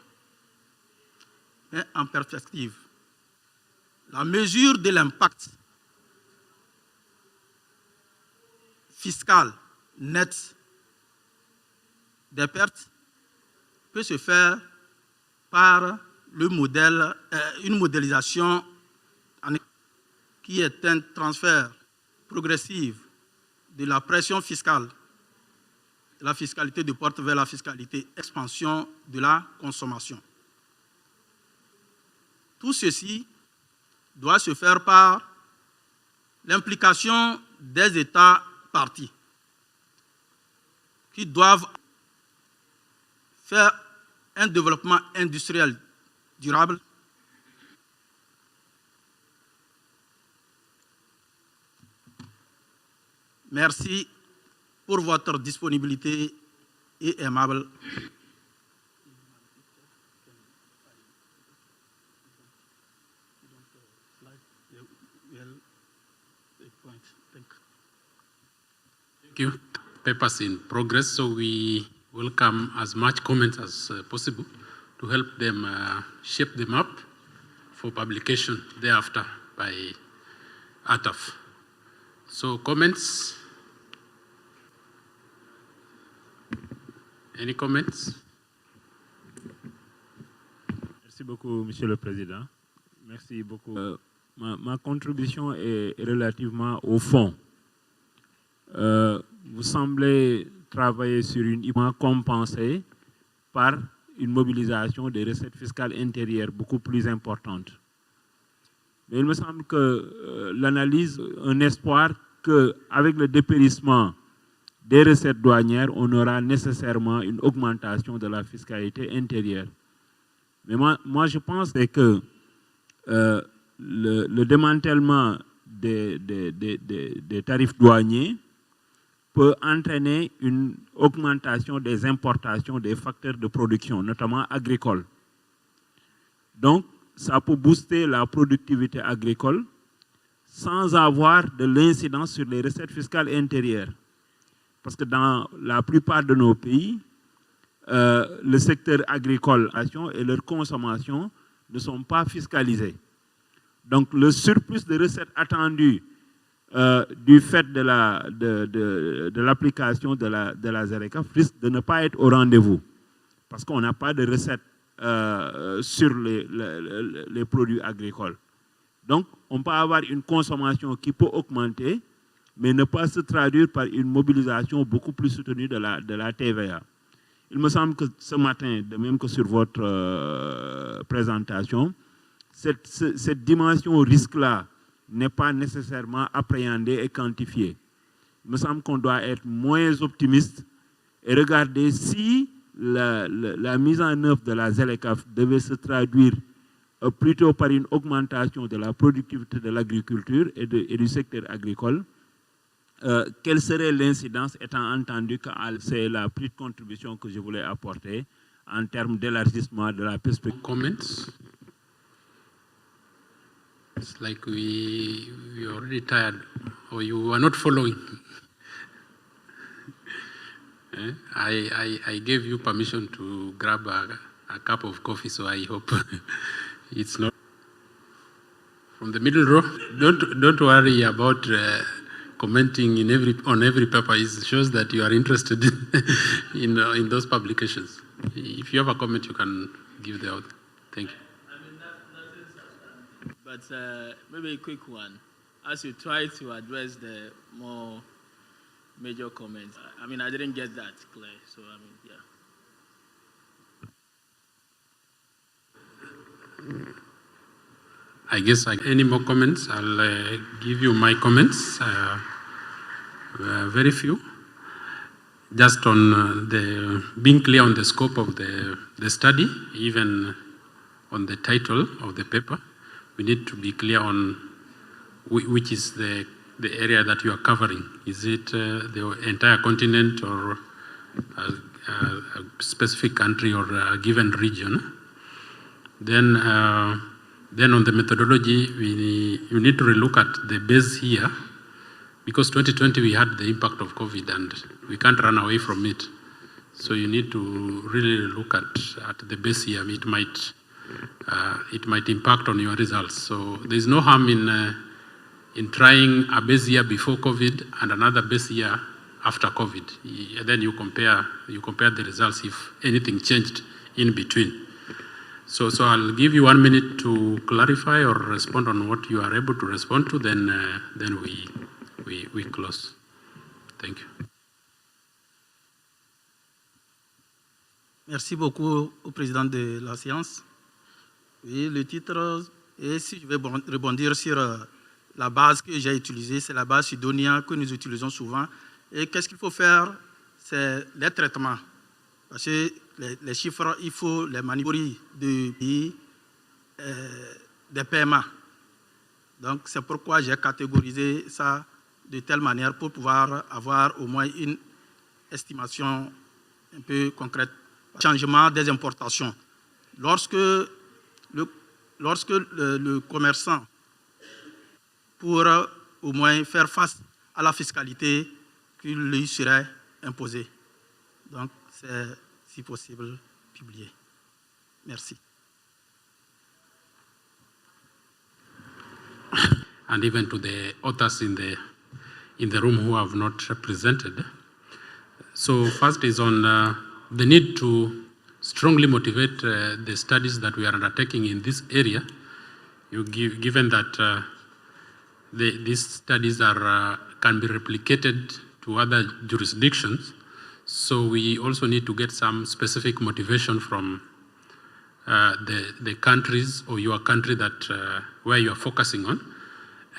Mais en perspective, la mesure de l'impact fiscal net des pertes peut se faire par le modèle, une modélisation qui est un transfert progressif de la pression fiscale, de la fiscalité de porte vers la fiscalité expansion de la consommation. Tout ceci doit se faire par l'implication des États parties qui doivent faire un développement industriel durable Merci pour votre disponibilité et aimable. Thank you. Papers in progress, so we welcome as much comments as possible to help them shape them up for publication thereafter by ATAF. So comments? Any comments? Merci beaucoup, Monsieur le Président. Merci beaucoup. Ma contribution est relativement au fond. Vous semblez travailler sur une IMA compensée par une mobilisation des recettes fiscales intérieures beaucoup plus importante. Mais il me semble que l'analyse, un espoir qu'avec le dépérissement des recettes douanières, on aura nécessairement une augmentation de la fiscalité intérieure. Mais moi je pense que le démantèlement des tarifs douaniers peut entraîner une augmentation des importations des facteurs de production, notamment agricoles. Donc, ça peut booster la productivité agricole sans avoir de l'incidence sur les recettes fiscales intérieures. Parce que dans la plupart de nos pays, le secteur agricole et leur consommation ne sont pas fiscalisés. Donc, le surplus de recettes attendues du fait de l'application de la ZERECAF risque de ne pas être au rendez-vous. Parce qu'on n'a pas de recettes sur les produits agricoles. Donc, on peut avoir une consommation qui peut augmenter, mais ne pas se traduire par une mobilisation beaucoup plus soutenue de la TVA. Il me semble que ce matin, de même que sur votre présentation, cette dimension risque-là n'est pas nécessairement appréhendée et quantifiée. Il me semble qu'on doit être moins optimiste et regarder si la mise en œuvre de la ZERECAF devait se traduire plutôt par une augmentation de la productivité de l'agriculture et du secteur agricole. Quelle serait l'incidence, étant entendu que c'est la petite contribution que je voulais apporter en termes d'élargissement de la perspective. Comments? It's like we are already tired, or you are not following. I gave you permission to grab a cup of coffee, so I hope it's not from the middle row. Don't worry about commenting on every paper. It shows that you are interested in those publications. If you have a comment, you can give the out. Thank you. But maybe a quick one. As you try to address the more major comments, I didn't get that clear. So, yeah. I guess any more comments? I'll give you my comments. Very few. Just on being clear on the scope of the study, even on the title of the paper. We need to be clear on which is the area that you are covering. Is it the entire continent or a specific country or a given region? Then on the methodology, you need to relook at the base year, because 2020 we had the impact of COVID and we can't run away from it. So you need to really look at the base year. It might impact on your results. So there's no harm in trying a base year before COVID and another base year after COVID. And then you compare the results if anything changed in between. So I'll give you 1 minute to clarify or respond on what you are able to respond to. Then we close. Thank you. Merci beaucoup au président de la séance. Oui, le titre, et si je vais rebondir sur la base que j'ai utilisée, c'est la base Sidonia que nous utilisons souvent. Et qu'est-ce qu'il faut faire? C'est les traitements. Parce que les chiffres, il faut les manipuler des paiements. Donc, c'est pourquoi j'ai catégorisé ça de telle manière pour pouvoir avoir au moins une estimation un peu concrète. Changement des importations. Lorsque le commerçant pourra au moins faire face à la fiscalité qui lui serait imposée. Donc, c'est, si possible, publié. Merci. And even to the authors in the room who have not presented. So first is on the need to strongly motivate the studies that we are undertaking in this area, given that these studies are, can be replicated to other jurisdictions. So we also need to get some specific motivation from the countries or your country that where you are focusing on.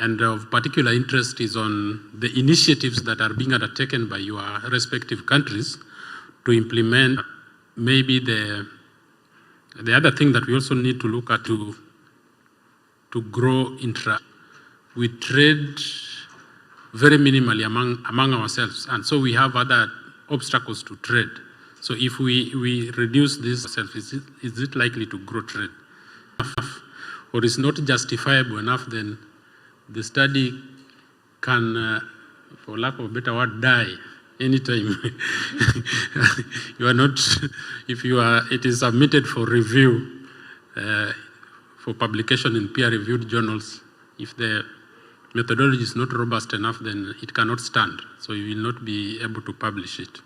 And of particular interest is on the initiatives that are being undertaken by your respective countries to implement maybe the other thing that we also need to look at to grow we trade very minimally among ourselves, and so we have other obstacles to trade. So if we reduce this ourselves, is it likely to grow trade? Or is not justifiable enough, then the study can, for lack of a better word, die anytime. You are not, if you are, it is submitted for review, for publication in peer-reviewed journals. If the methodology is not robust enough, then it cannot stand. So you will not be able to publish it.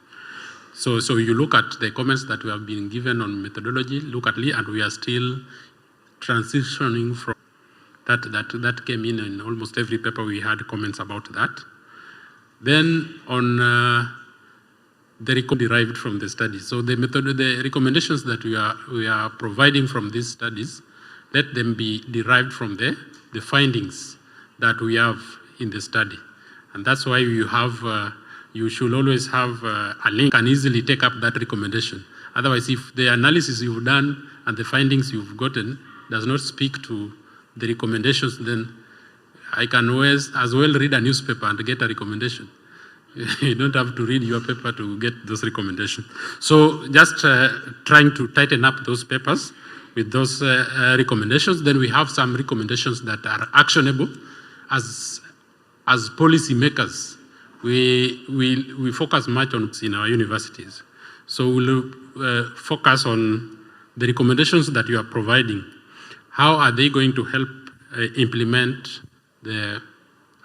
So you look at the comments that we have been given on methodology, look at it, and we are still transitioning from that came in almost every paper. We had comments about that. Then on the derived from the study. So the recommendations that we are providing from these studies, let them be derived from the findings that we have in the study. And that's why you have, you should always have a link and easily take up that recommendation. Otherwise, if the analysis you've done and the findings you've gotten does not speak to the recommendations, then I can always as well read a newspaper and get a recommendation. You don't have to read your paper to get those recommendations. So just trying to tighten up those papers with those recommendations. Then we have some recommendations that are actionable. As policy makers, we focus much on in our universities. So we'll focus on the recommendations that you are providing. How are they going to help implement the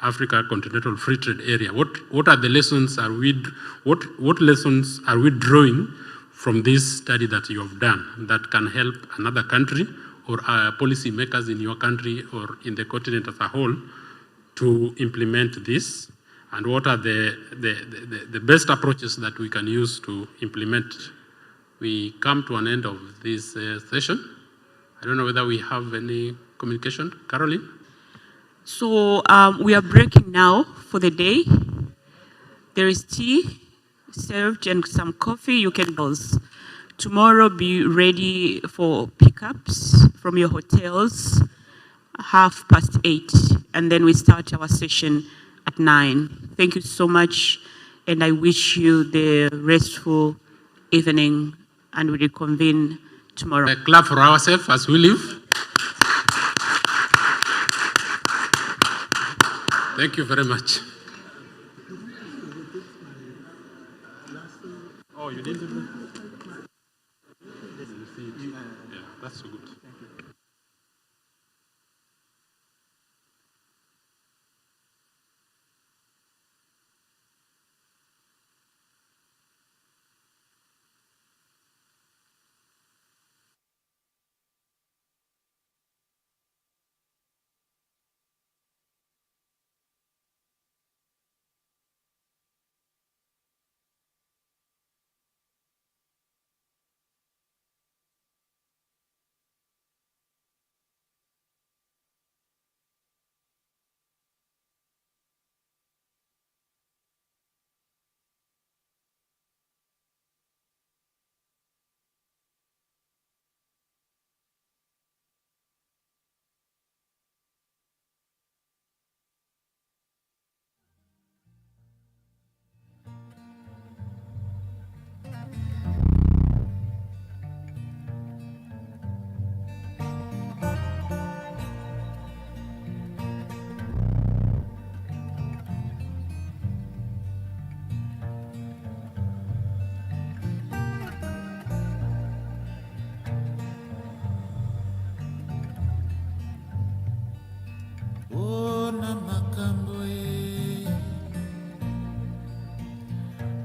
Africa Continental Free Trade Area? What are the lessons what lessons are we drawing from this study that you have done that can help another country or policy makers in your country or in the continent as a whole to implement this? And what are the best approaches that we can use to implement? We come to an end of this session. I don't know whether we have any communication. Caroline? So we are breaking now for the day. There is tea served and some coffee. You can pause. Tomorrow be ready for pickups from your hotels 8:30, and then we start our session at 9. Thank you so much, and I wish you the restful evening, and we reconvene tomorrow. A clap for ourselves as we leave. Thank you very much. Oh, you didn't? Yeah, that's so good.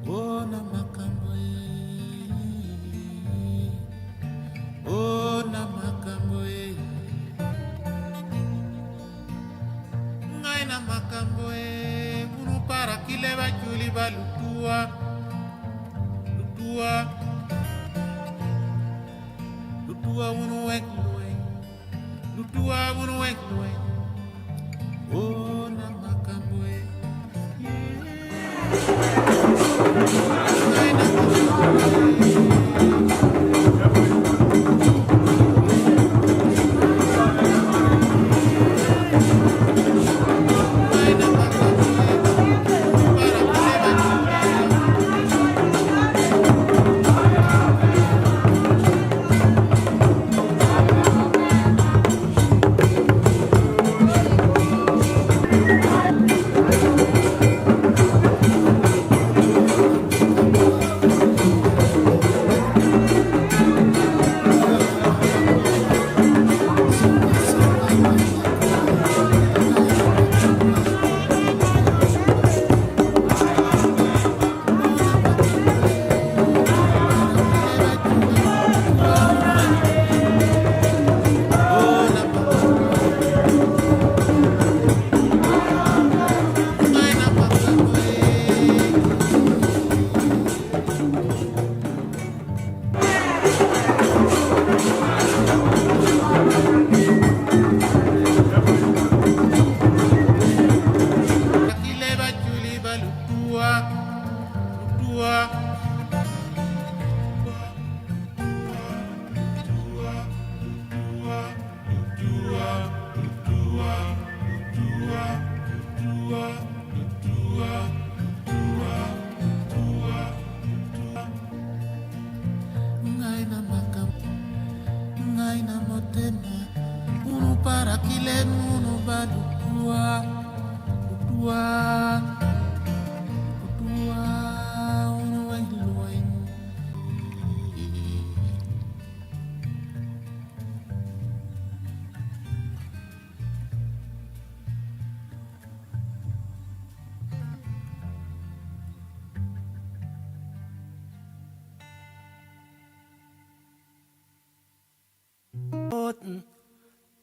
Ona makambo ona makambo ngai na makambo munu para kile bajuli balutua lutua unu wekluwe lutua unu wekluwe ona makambo ngai na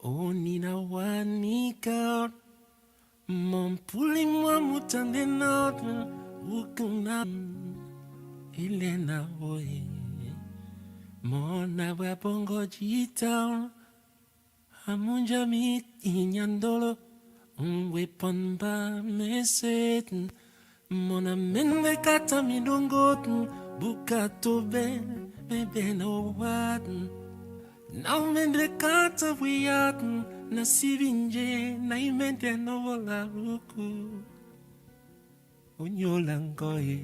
Onina wanika mon puli moi mutande notre ukuna Elena boy mon abwa bongo jita amunja mi inyandolo weapon ba meset mon amende kata midongot bukato be no wat now mende kata wiyat na sivinje na imente no vola ruku onyolangoye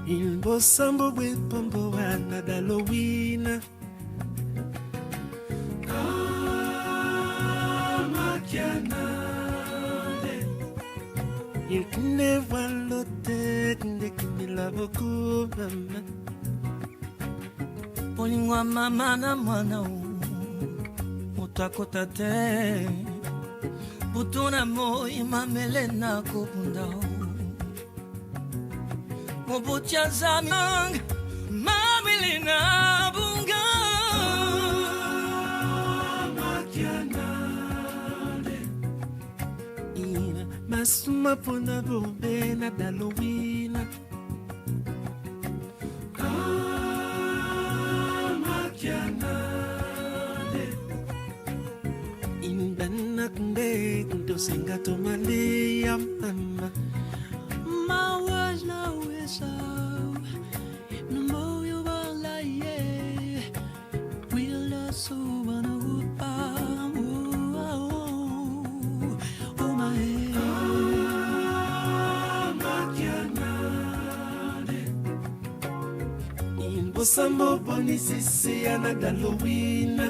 il bosambo bwe pombo wana dalowina il ne voit l'autre qui la beaucoup mama polingwa mama na mwana utakota te putuna mo imamele na kopunda mobucha zamang mamile na bunga masuma pona bombe na dalowina imbana kunde kundo sengato male ya mama mawas na wesa no moyo bala ye wila so wana upa oh my Sambo boni sisi ana dalowina